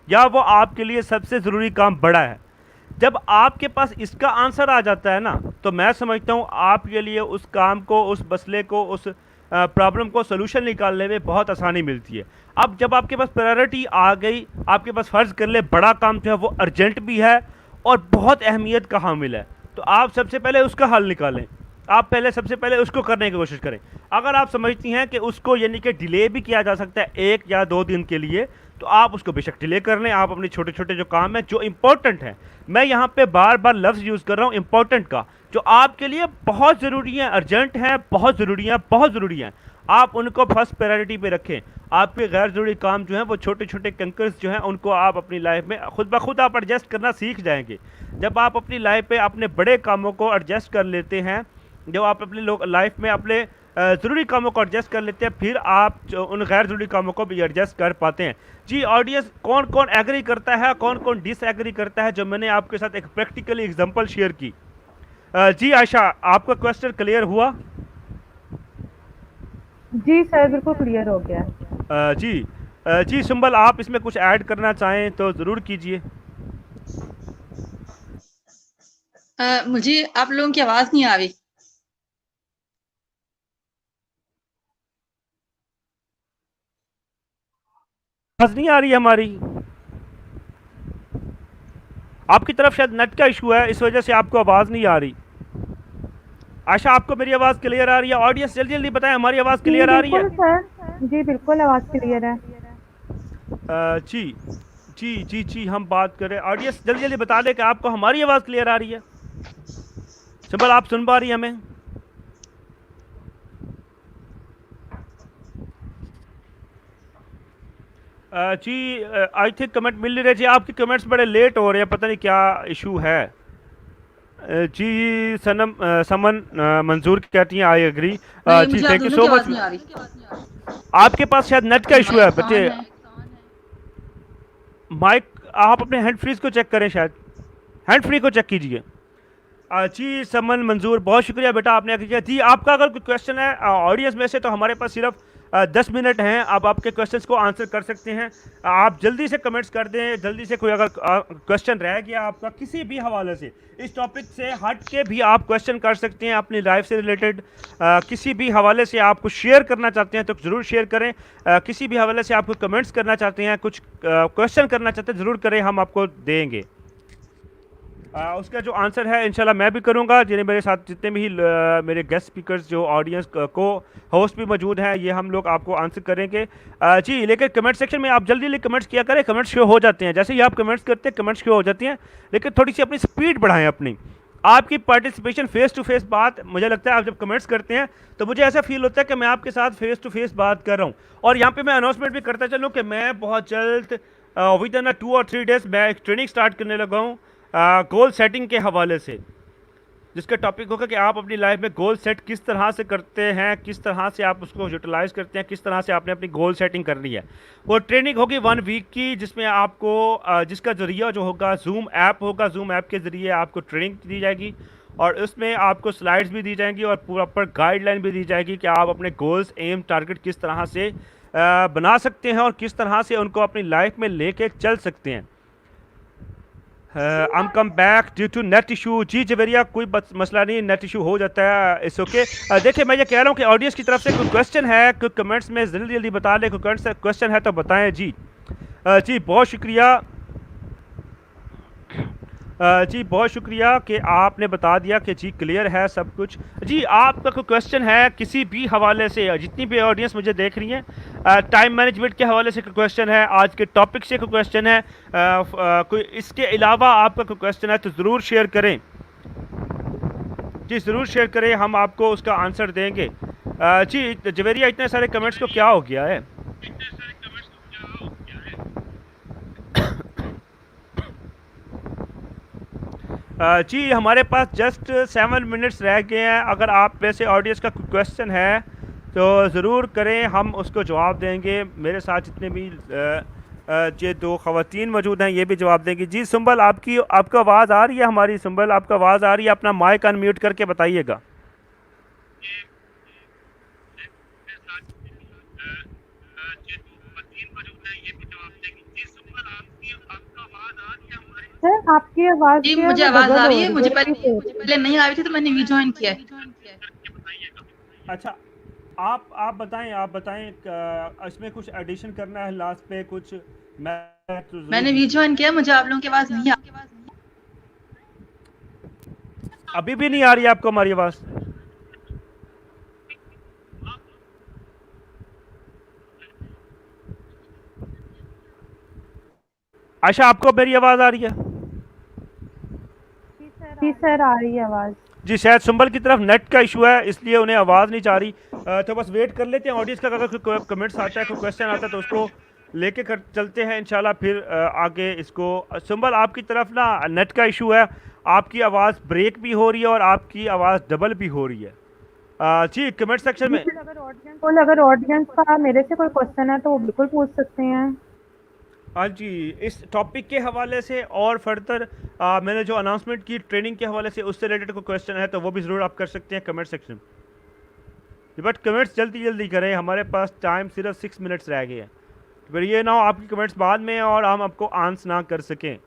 या वो आपके लिए सबसे ज़रूरी काम बड़ा है? जब आपके पास इसका आंसर आ जाता है ना, तो मैं समझता हूँ आपके लिए उस काम को, उस मसले को, उस प्रॉब्लम को सोल्यूशन निकालने में बहुत आसानी मिलती है। अब जब आपके पास प्रायोरिटी आ गई, आपके पास फ़र्ज़ कर ले बड़ा काम जो है वो अर्जेंट भी है और बहुत अहमियत का हामिल है, तो आप सबसे पहले उसका हल निकालें। आप पहले सबसे पहले उसको करने की कोशिश करें। अगर आप समझती हैं कि उसको यानी कि डिले भी किया जा सकता है 1 या 2 दिन के लिए, तो आप उसको बेशक डिले कर लें। आप अपने छोटे छोटे जो काम हैं जो इंपॉर्टेंट हैं, मैं यहाँ पे बार बार लफ्ज़ यूज़ कर रहा हूँ इंपॉर्टेंट का, जो आपके लिए बहुत ज़रूरी हैं, अर्जेंट हैं, बहुत ज़रूरी हैं, बहुत ज़रूरी हैं, आप उनको फर्स्ट प्रायोरिटी पे रखें। आपके गैर ज़रूरी काम जो हैं, वो छोटे छोटे कंकर्स जो हैं, उनको आप अपनी लाइफ में खुद ब खुद आप एडजस्ट करना सीख जाएंगे। जब आप अपनी लाइफ पे अपने बड़े कामों को एडजस्ट कर लेते हैं जब आप अपने लाइफ में अपने ज़रूरी कामों को एडजस्ट कर लेते हैं, फिर आप जो उन गैर ज़रूरी कामों को भी एडजस्ट कर पाते हैं। जी ऑडियंस, कौन कौन एग्री करता है, कौन कौन डिसएग्री करता है, जो मैंने आपके साथ एक प्रैक्टिकली एग्जांपल शेयर की। जी आयशा, आपका क्वेश्चन क्लियर हुआ? जी सर, बिल्कुल क्लियर हो गया। जी सुंबल, आप इसमें कुछ ऐड करना चाहें तो ज़रूर कीजिए। मुझे आप लोगों की आवाज नहीं आ रही। आवाज़ नहीं आ रही है हमारी? आपकी तरफ शायद नेट का इशू है, इस वजह से आपको आवाज़ नहीं आ रही। आशा, आपको मेरी आवाज़ क्लियर आ रही है? ऑडियंस जल्दी जल्दी बताएं, हमारी आवाज़ जी क्लियर आ रही है? बिल्कुल सर, जी बिल्कुल आवाज़ क्लियर है। जी जी जी जी हम बात करें। ऑडियंस जल्दी जल्दी बता दें कि आपको हमारी आवाज़ क्लियर आ रही है। सिंपल, आप सुन पा रही हैं हमें? जी आई थिंक कमेंट मिल नहीं रहे जी, आपके कमेंट्स बड़े लेट हो रहे हैं, पता नहीं क्या इशू है। जी सनम समन मंजूर कहती हैं आई एग्री। नहीं, जी मुझे आप थैंक यू दोनों सो की आवाज मच। नहीं आ रही। आपके पास शायद नेट का इशू है माइक बच्चे। ऑन है। माइक, आप अपने हैंड फ्रीज को चेक करें, शायद हैंड फ्री को चेक कीजिए। जी समन मंजूर, बहुत शुक्रिया बेटा, आपने आगे किया। जी आपका अगर कोई क्वेश्चन है ऑडियंस में से, तो हमारे पास सिर्फ 10 मिनट हैं, आप आपके क्वेश्चंस को आंसर कर सकते हैं। आप जल्दी से कमेंट्स कर दें, जल्दी से। कोई अगर क्वेश्चन रह गया आपका किसी भी हवाले से, इस टॉपिक से हट के भी आप क्वेश्चन कर सकते हैं, अपनी लाइफ से रिलेटेड किसी भी हवाले से आप कुछ शेयर करना चाहते हैं तो ज़रूर शेयर करें। किसी भी हवाले से आप कुछ कमेंट्स करना चाहते हैं, कुछ क्वेश्चन करना चाहते हैं, ज़रूर करें, हम आपको देंगे। उसका जो आंसर है इंशाल्लाह मैं भी करूंगा। जिन्हें मेरे साथ जितने भी मेरे गेस्ट स्पीकर्स जो ऑडियंस को होस्ट भी मौजूद हैं, ये हम लोग आपको आंसर करेंगे। जी लेकिन कमेंट सेक्शन में आप जल्दी जल्दी कमेंट्स किया करें, कमेंट्स शो हो जाते हैं। जैसे ही आप कमेंट्स करते हैं कमेंट्स शो हो जाती हैं, लेकिन थोड़ी सी अपनी स्पीड बढ़ाएं अपनी। आपकी पार्टिसिपेशन फेस टू फेस बात, मुझे लगता है आप जब कमेंट्स करते हैं तो मुझे ऐसा फील होता है कि मैं आपके साथ फेस टू फेस बात कर रहा हूँ। और यहाँ पे मैं अनाउंसमेंट भी करता चलूँ कि मैं बहुत जल्द विद इन 2 और 3 डेज मैं एक ट्रेनिंग स्टार्ट करने लगा हूँ गोल सेटिंग के हवाले से, जिसका टॉपिक होगा कि आप अपनी लाइफ में गोल सेट किस तरह से करते हैं, किस तरह से आप उसको यूटिलाइज करते हैं, किस तरह से आपने अपनी गोल सेटिंग करनी है। वो ट्रेनिंग होगी 1 वीक की, जिसमें आपको जिसका ज़रिया जो होगा जूम ऐप होगा। जूम ऐप के ज़रिए आपको ट्रेनिंग दी जाएगी और उसमें आपको स्लाइड्स भी दी जाएंगी और प्रॉपर गाइडलाइन भी दी जाएगी कि आप अपने गोल्स, एम, टारगेट किस तरह से बना सकते हैं और किस तरह से उनको अपनी लाइफ में लेके चल सकते हैं। I'm come back due to net issue। जी जवेरिया, कोई मसला नहीं, नेट इशू हो जाता है, इट्स ओके। देखिए मैं ये कह रहा हूँ कि ऑडियंस की तरफ से कोई क्वेश्चन है, कोई कमेंट्स में जल्दी जल्दी बता दें, कोई क्वेश्चन है तो बताएं। जी जी बहुत शुक्रिया। जी बहुत शुक्रिया कि आपने बता दिया कि जी क्लियर है सब कुछ। जी आपका कोई क्वेश्चन है किसी भी हवाले से, जितनी भी ऑडियंस मुझे देख रही हैं, टाइम मैनेजमेंट के हवाले से कोई क्वेश्चन है, आज के टॉपिक से कोई क्वेश्चन है, कोई इसके अलावा आपका कोई क्वेश्चन है तो ज़रूर शेयर करें। जी ज़रूर शेयर करें, हम आपको उसका आंसर देंगे। जी जवेरिया, इतने सारे कमेंट्स को क्या हो गया है? जी हमारे पास जस्ट 7 मिनट्स रह गए हैं। अगर आप वैसे ऑडियंस का क्वेश्चन है तो ज़रूर करें, हम उसको जवाब देंगे। मेरे साथ जितने भी ये 2 ख़वातीन मौजूद हैं ये भी जवाब देंगी। जी सुंबल, आपकी आवाज़ आ रही है हमारी? सुंबल आपका आवाज़ आ रही है? अपना माइक अनम्यूट करके बताइएगा। सर आपकी आवाज़ जी जो है मुझे वो आवाज डबल आ हो रही है। रही मुझे है, पहले रिपीट हो रही है। पहले नहीं आ रही थी तो मैंने रीजॉइन किया है। अच्छा, आप बताएं, इसमें कुछ एडिशन करना है लास्ट पे कुछ? मैंने रीजॉइन किया, मुझे आप लोगों की आवाज नहीं आ रही। अभी भी नहीं आ रही है आपको हमारी आवाज़? आशा, आपको मेरी आवाज़ आ रही है? जी सर आ रही है आवाज़। जी शायद सुंबल की तरफ नेट का इशू है, इसलिए उन्हें आवाज़ नहीं जा रही। तो बस वेट कर लेते हैं ऑडियंस का, अगर कोई कमेंट्स आता है, कोई क्वेश्चन आता है तो उसको लेके कर चलते हैं इंशाल्लाह। फिर आगे इसको सुंबल आपकी तरफ ना नेट का इशू है, आपकी आवाज़ ब्रेक भी हो रही है और आपकी आवाज़ डबल भी हो रही है। जी कमेंट सेक्शन में अगर ऑडियंस का मेरे से कोई क्वेश्चन है तो वो बिल्कुल पूछ सकते हैं। हाँ जी, इस टॉपिक के हवाले से और फर्दर मैंने जो अनाउंसमेंट की ट्रेनिंग के हवाले से उससे रिलेटेड कोई क्वेश्चन है तो वो भी ज़रूर आप कर सकते हैं कमेंट सेक्शन में। बट कमेंट्स जल्दी जल्दी करें, हमारे पास टाइम सिर्फ 6 मिनट्स रह गए हैं। फिर ये ना हो आपकी कमेंट्स बाद में और हम आपको आंसर ना कर सकें।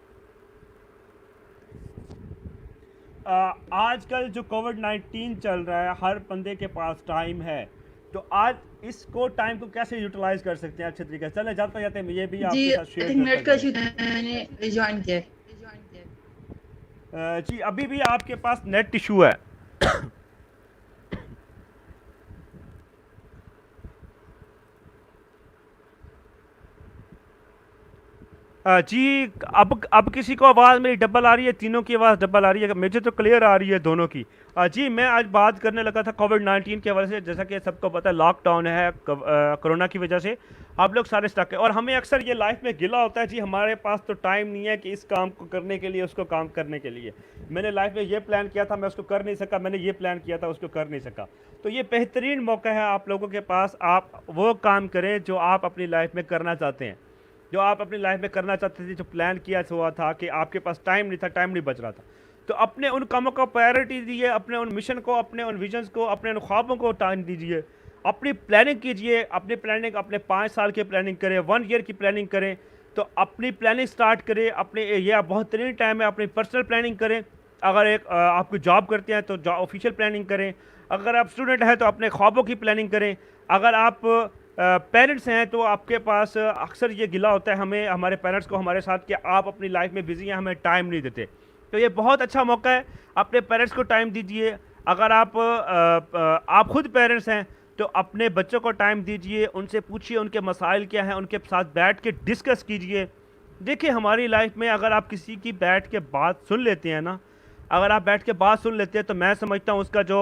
आजकल जो कोविड-19 चल रहा है, हर बंदे के पास टाइम है, तो आज इसको टाइम को कैसे यूटिलाइज कर सकते हैं अच्छे तरीके से? चले जाते जाते ये भी आपके साथ शेयर नेट का इशू था, मैंने रिजॉइन किया। जी अभी भी आपके पास नेट इशू है। जी अब किसी को आवाज़ मेरी डबल आ रही है? तीनों की आवाज़ डबल आ रही है? मुझे तो क्लियर आ रही है दोनों की। जी मैं आज बात करने लगा था कोविड-19 के हवाले से। जैसा कि सबको पता है लॉकडाउन है कोरोना की वजह से आप लोग सारे स्टक है और हमें अक्सर ये लाइफ में गिला होता है जी हमारे पास तो टाइम नहीं है कि इस काम को करने के लिए उसको काम करने के लिए। मैंने लाइफ में ये प्लान किया था मैं उसको कर नहीं सका, मैंने ये प्लान किया था उसको कर नहीं सका। तो ये बेहतरीन मौका है आप लोगों के पास, आप वो काम करें जो आप अपनी लाइफ में करना चाहते हैं, जो आप अपनी लाइफ में करना चाहते थे, जो प्लान किया हुआ था कि आपके पास टाइम नहीं था, टाइम नहीं बच रहा था। तो अपने उन कामों को प्रायोरिटी दीजिए, अपने उन मिशन को, अपने उन विजन्स को, अपने उन ख्वाबों को टाइम दीजिए, अपनी प्लानिंग कीजिए। अपनी प्लानिंग अपने 5 साल की प्लानिंग करें, 1 ईयर की प्लानिंग करें। तो अपनी प्लानिंग स्टार्ट करें, अपने यह बेहतरीन टाइम है, अपनी पर्सनल प्लानिंग करें। अगर एक आप जॉब करते हैं तो ऑफिशियल प्लानिंग करें। अगर आप स्टूडेंट हैं तो अपने ख्वाबों की प्लानिंग करें। अगर आप पेरेंट्स हैं तो आपके पास अक्सर ये गिला होता है हमें, हमारे पेरेंट्स को हमारे साथ कि आप अपनी लाइफ में बिजी हैं, हमें टाइम नहीं देते। तो ये बहुत अच्छा मौका है, अपने पेरेंट्स को टाइम दीजिए। अगर आप खुद पेरेंट्स हैं तो अपने बच्चों को टाइम दीजिए, उनसे पूछिए उनके मसाइल क्या हैं, उनके साथ बैठ के डिस्कस कीजिए। देखिए हमारी लाइफ में अगर आप किसी की बैठ के बात सुन लेते हैं ना, अगर आप बैठ के बात सुन लेते हैं तो मैं समझता हूँ उसका जो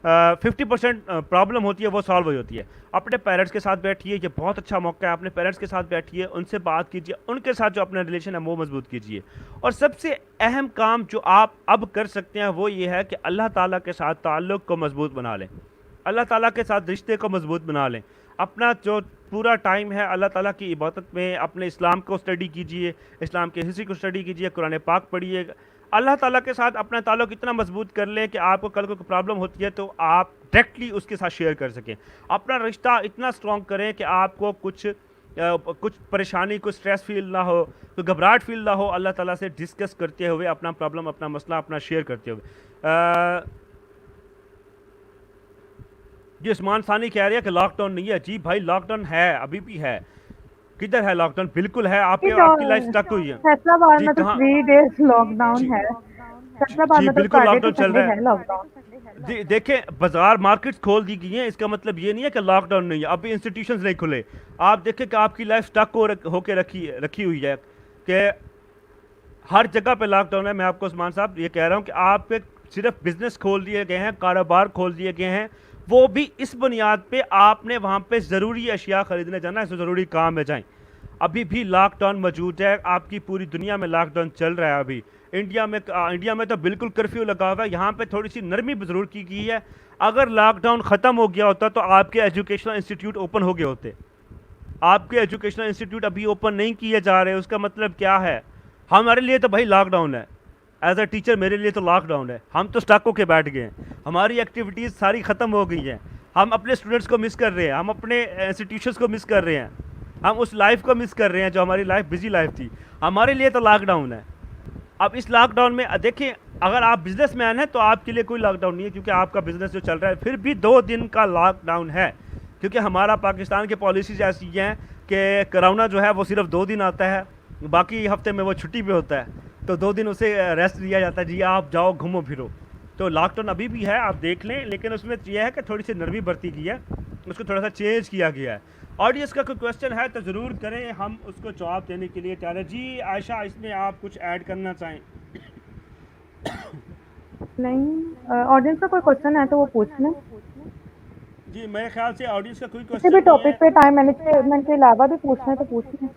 50% प्रॉब्लम होती है वो सॉल्व हो जाती है। अपने पेरेंट्स के साथ बैठिए, ये बहुत अच्छा मौका है। अपने पेरेंट्स के साथ बैठिए, उनसे बात कीजिए, उनके साथ जो अपना रिलेशन है वो मजबूत कीजिए। और सबसे अहम काम जो आप अब कर सकते हैं वो ये है कि अल्लाह ताला के साथ ताल्लुक़ को मजबूत बना लें, अल्लाह ताला के साथ रिश्ते को मजबूत बना लें। अपना जो पूरा टाइम है अल्लाह ताला की इबादत में, अपने इस्लाम को स्टडी कीजिए, इस्लाम की हिस्ट्री को स्टडी कीजिए, कुरान पाक पढ़िए। अल्लाह ताला के साथ अपना ताल्लुक़ इतना मजबूत कर लें कि आपको कल को प्रॉब्लम होती है तो आप डायरेक्टली उसके साथ शेयर कर सकें। अपना रिश्ता इतना स्ट्रॉन्ग करें कि आपको कुछ परेशानी, कुछ स्ट्रेस फील ना हो, कोई घबराहट फील ना हो। अल्लाह ताला से डिस्कस करते हुए अपना प्रॉब्लम, अपना मसला अपना शेयर करते हुए। जी उस्मान सानी कह रहे हैं कि लॉकडाउन नहीं है। जी भाई लॉकडाउन है, अभी भी है। किधर है लॉकडाउन? बिल्कुल है, आपकी लाइफ स्टक हुई है। फैसलाबाद जी में तो कहाँ? 3 डेज लॉकडाउन है। फैसलाबाद जी में तो बिल्कुल Friday लॉकडाउन to चल रहा Sunday है। है लॉकडाउन। जी देखें बाजार मार्केट्स खोल दी गई हैं, इसका मतलब ये नहीं है कि लॉकडाउन नहीं है, अभी इंस्टीट्यूशंस नहीं खुले। आप देखें कि आपकी लाइफ स्टक होके रखी हुई है कि हर जगह पे लॉकडाउन है। मैं आपको उस्मान साहब ये कह रहा हूँ कि आपके सिर्फ बिजनेस खोल दिए गए हैं, कारोबार खोल दिए गए हैं, वो भी इस बुनियाद पे आपने वहाँ पे ज़रूरी अशिया ख़रीदने जाना है, ज़रूरी काम में जाएं। अभी भी लॉकडाउन मौजूद है, आपकी पूरी दुनिया में लॉकडाउन चल रहा है। अभी इंडिया में तो बिल्कुल कर्फ्यू लगा हुआ है। यहाँ पे थोड़ी सी नरमी ज़रूर की गई है। अगर लॉकडाउन ख़त्म हो गया होता तो आपके एजुकेशनल इंस्टीट्यूट ओपन हो गए होते। आपके एजुकेशनल इंस्टीट्यूट अभी ओपन नहीं किए जा रहे, उसका मतलब क्या है? हमारे लिए तो भाई लॉकडाउन है। एज अ टीचर मेरे लिए तो लॉकडाउन है। हम तो स्टक होके बैठ गए हैं, हमारी एक्टिविटीज़ सारी ख़त्म हो गई हैं। हम अपने स्टूडेंट्स को मिस कर रहे हैं, हम अपने इंस्टीट्यूशंस को मिस कर रहे हैं, हम उस लाइफ को मिस कर रहे हैं जो हमारी लाइफ बिजी लाइफ थी। हमारे लिए तो लॉकडाउन है। अब इस लॉकडाउन में देखिए अगर आप बिजनेसमैन हैं तो आपके लिए कोई लॉकडाउन नहीं है, क्योंकि आपका बिजनेस जो चल रहा है। फिर भी 2 दिन का लॉकडाउन है, क्योंकि हमारा पाकिस्तान की पॉलिसीज ऐसी हैं कि कोरोना जो है वो सिर्फ 2 दिन आता है, बाकी हफ्ते में वो छुट्टी पे होता है। तो 2 दिन उसे रेस्ट दिया जाता है, जी आप जाओ घूमो फिरो। तो लॉकडाउन अभी भी है, आप देख लें, लेकिन उसमें यह है कि थोड़ी सी नरमी बरती गई है, उसको थोड़ा सा चेंज किया गया है। ऑडियंस का कोई क्वेश्चन है तो ज़रूर करें, हम उसको जवाब देने के लिए तैयार है। जी आयशा, इसमें आप कुछ ऐड करना चाहें? नहीं, ऑडियंस का कोई क्वेश्चन है तो वो पूछ लें। जी मेरे ख्याल से ऑडियंस का कोई किसी क्वेश्चन भी नहीं टॉपिक है। पे टाइम मैनेजमेंट के अलावा भी पूछना है तो पूछ लें।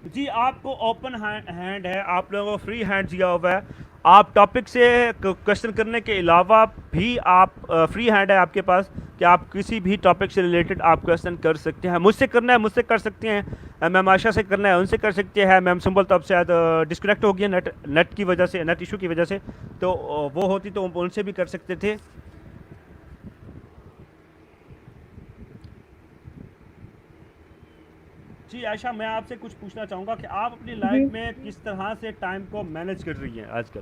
जी आपको ओपन हैंड है, आप लोगों को फ्री हैंड दिया हुआ है। आप टॉपिक से क्वेश्चन करने के अलावा भी आप फ्री हैंड है आपके पास कि आप किसी भी टॉपिक से रिलेटेड आप क्वेश्चन कर सकते हैं। मुझसे करना है मुझसे कर सकते हैं, मैम आशा से करना है उनसे कर सकते हैं। मैम सिंबल तो अब शायद डिस्कनेक्ट हो गया नेट की वजह से, नेट इशू की वजह से, तो वो होती तो उनसे भी कर सकते थे। जी आयशा, मैं आपसे कुछ पूछना चाहूँगा कि आप अपनी जी। लाइफ में किस तरह से टाइम को मैनेज कर रही हैं आजकल?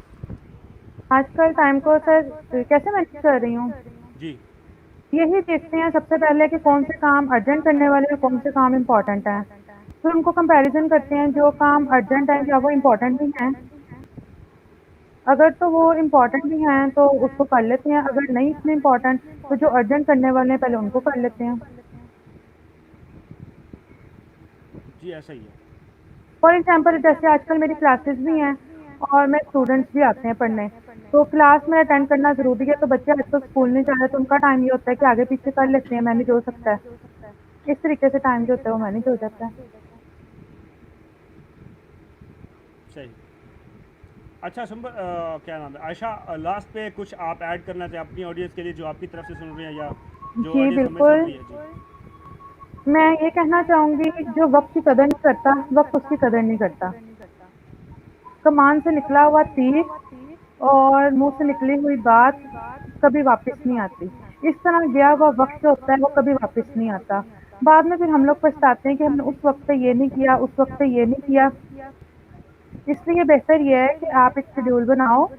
आजकल टाइम को सर कैसे मैनेज कर रही हूँ? जी यही देखते हैं सबसे पहले कि कौन से काम अर्जेंट करने वाले हैं, कौन से काम इम्पोर्टेंट हैं। फिर उनको कंपैरिज़न करते हैं, जो काम अर्जेंट हैं क्या वो इम्पोर्टेंट भी हैं? अगर तो वो इम्पोर्टेंट भी हैं तो उसको कर लेते हैं, अगर नहीं इतने इम्पोर्टेंट तो जो अर्जेंट करने वाले हैं पहले उनको कर लेते हैं। जी ऐसा ही है। फॉर एग्जांपल जैसे आजकल मेरी क्लासेस भी हैं और मेरे स्टूडेंट्स भी आते हैं पढ़ने, तो क्लास में अटेंड करना ज़रूरी है। तो बच्चे आजकल स्कूल नहीं जा रहे तो उनका टाइम ये होता है कि आगे पीछे कर लेते हैं, मैनेज हो सकता है। इस तरीके से टाइम जो होता है वो मैनेज हो जाता है। सही। अच्छा सुंबर, क्या नाम है आयशा, लास्ट पे कुछ आप ऐड करना चाहें अपनी ऑडियंस के लिए जो आपकी तरफ से सुन रहे हैं या जो जी ऑडियंस हमें सुन बिल्कुल, रही है? जी मैं ये कहना चाहूँगी जो वक़्त की कदर नहीं करता, वक़्त उसकी कदर नहीं करता। कमान से निकला हुआ तीर और मुँह से निकली हुई बात कभी वापस नहीं आती। इस तरह गया हुआ वक़्त जो होता है वो कभी वापस नहीं आता। बाद में फिर हम लोग पछताते हैं कि हमने उस वक़्त पे ये नहीं किया, उस वक़्त पे ये नहीं किया। इसलिए बेहतर ये है कि आप एक शेड्यूल बनाओ,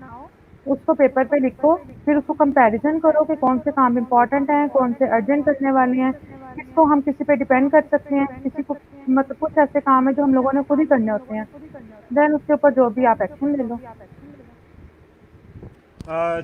उसको पेपर पे लिखो, फिर उसको कंपैरिज़न करो कि कौन से काम इम्पोर्टेंट हैं, कौन से अर्जेंट करने वाले हैं। किसको हम किसी पे डिपेंड कर सकते हैं, किसी को मतलब कुछ ऐसे काम हैं जो हम लोगों ने खुद ही करने होते हैं। देन उसके ऊपर जो भी आप एक्शन ले लो।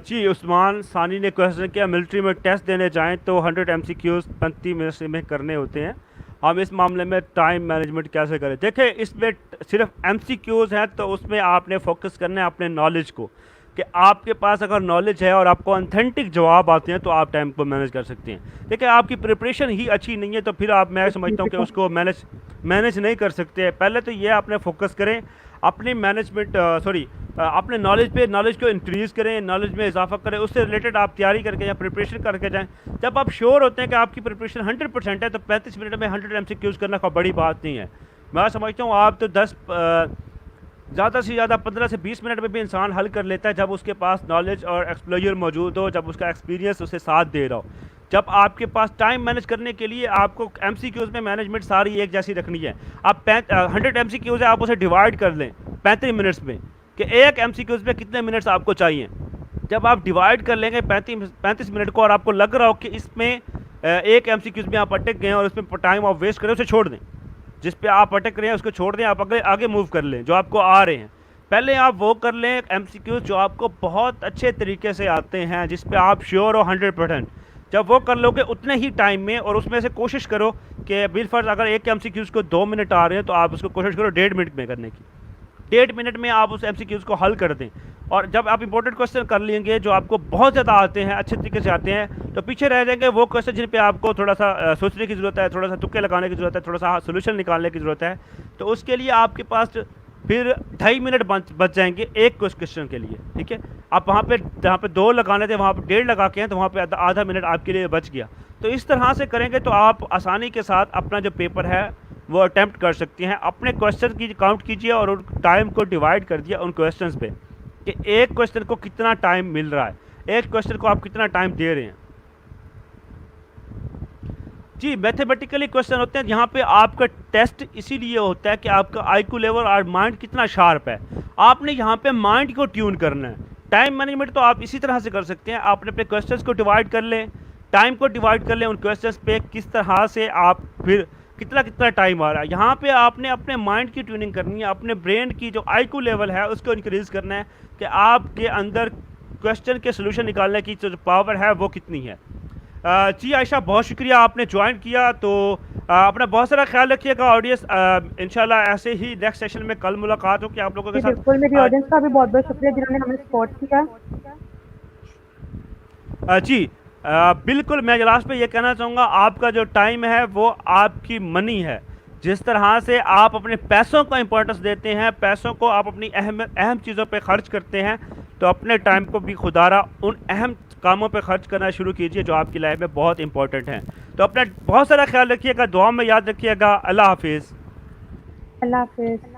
जी उस्मान सानी ने क्वेश्चन किया, मिलिट्री में टेस्ट देने जाएं तो 100 MCQs 35 मिनट में करने होते हैं, हम इस मामले में टाइम मैनेजमेंट कैसे करें? देखिए इसमें सिर्फ MCQs हैं तो उसमें आपने फोकस करना है अपने नॉलेज को, कि आपके पास अगर नॉलेज है और आपको ऑथेंटिक जवाब आते हैं तो आप टाइम को मैनेज कर सकते हैं। देखिए आपकी प्रिपरेशन ही अच्छी नहीं है तो फिर आप, मैं समझता हूँ कि उसको मैनेज नहीं कर सकते। पहले तो ये आपने फोकस करें अपने मैनेजमेंट अपने नॉलेज पे, नॉलेज को इंक्रीज़ करें, नॉलेज में इजाफा करें, उससे रिलेटेड आप तैयारी करके या प्रिपरेशन करके जाएं। जब आप श्योर होते हैं कि आपकी प्रिपरेशन 100% है तो 35 मिनट में 100 MCQs करना कोई बड़ी बात नहीं है। मैं समझता हूँ आप तो 10 ज़्यादा से ज़्यादा 15 से 20 मिनट में भी इंसान हल कर लेता है जब उसके पास नॉलेज और एक्सप्लोजर मौजूद हो, जब उसका एक्सपीरियंस उसे साथ दे रहा हो। जब आपके पास टाइम मैनेज करने के लिए आपको MCQs में मैनेजमेंट सारी एक जैसी रखनी है। आप 100 MCQs है, आप उसे डिवाइड कर लें 35 मिनट्स में कि एक MCQs में कितने मिनट्स आपको चाहिए। जब आप डिवाइड कर लेंगे 35 मिनट को और आपको लग रहा हो कि इसमें एक MCQs में आप अटक गए हैं और उसमें टाइम आप वेस्ट करें, उसे छोड़ दें। जिस पे आप अटक रहे हैं उसको छोड़ दें, आप आगे मूव कर लें जो आपको आ रहे हैं। पहले आप वो कर लें MCQs जो आपको बहुत अच्छे तरीके से आते हैं, जिस पे आप श्योर हो 100%। जब वो कर लोगे उतने ही टाइम में, और उसमें से कोशिश करो कि बिलफर्ज अगर एक MCQs को 2 मिनट आ रहे हैं तो आप उसको कोशिश करो 1.5 मिनट में करने की। 1.5 मिनट में आप उस MCQs को हल कर दें। और जब आप इंपॉर्टेंट क्वेश्चन कर लेंगे जो आपको बहुत ज़्यादा आते हैं, अच्छे तरीके से आते हैं, तो पीछे रह जाएंगे वो क्वेश्चन जिन पे आपको थोड़ा सा सोचने की ज़रूरत है, थोड़ा सा तुक्के लगाने की ज़रूरत है, थोड़ा सा सोल्यूशन निकालने की ज़रूरत है। तो उसके लिए आपके पास फिर 2.5 मिनट बच जाएंगे एक क्वेश्चन के लिए। ठीक है, आप वहाँ पे जहाँ पे 2 लगाने थे वहाँ पे 1.5 लगा के हैं तो वहाँ पे आधा मिनट आपके लिए बच गया। तो इस तरह से करेंगे तो आप आसानी के साथ अपना जो पेपर है वो अटैम्प्ट कर सकती हैं। अपने क्वेश्चन की काउंट कीजिए और उन टाइम को डिवाइड कर दिया उन क्वेश्चंस पे कि एक क्वेश्चन को कितना टाइम मिल रहा है, एक क्वेश्चन को आप कितना टाइम दे रहे हैं। जी मैथमेटिकली क्वेश्चन होते हैं यहाँ पे आपका टेस्ट इसीलिए होता है कि आपका IQ लेवल और माइंड कितना शार्प है। आपने यहाँ पे माइंड को ट्यून करना है। टाइम मैनेजमेंट तो आप इसी तरह से कर सकते हैं, आपने अपने क्वेश्चंस को डिवाइड कर लें, टाइम को डिवाइड कर लें, उन क्वेश्चंस पे किस तरह से आप फिर कितना टाइम आ रहा है। यहाँ पे आपने अपने माइंड की ट्यूनिंग करनी है, अपने ब्रेन की जो IQ लेवल है उसको इंक्रीज़ करना है कि आपके अंदर क्वेश्चन के सोल्यूशन निकालने की जो पावर है वो कितनी है। जी आयशा, बहुत शुक्रिया आपने ज्वाइन किया। तो अपना बहुत सारा ख्याल रखिएगा ऑडियंस। इंशाल्लाह ऐसे ही नेक्स्ट सेशन में कल मुलाकात हो कि आप लोगों के साथ। बिल्कुल, मेरी ऑडियंस का भी बहुत बहुत शुक्रिया जिन्होंने हमें सपोर्ट किया। जी बिल्कुल, मैं लास्ट पे ये कहना चाहूँगा, आपका जो टाइम है वो आपकी मनी है। जिस तरह से आप अपने पैसों को इम्पोर्टेंस देते हैं, पैसों को आप अपनी अहम चीज़ों पे खर्च करते हैं, तो अपने टाइम को भी खुदारा उन अहम कामों पे खर्च करना शुरू कीजिए जो आपकी लाइफ में बहुत इंपॉर्टेंट हैं। तो अपना बहुत सारा ख्याल रखिएगा, दुआ में याद रखिएगा। अल्लाह हाफिज़। अल्लाह हाफिज़।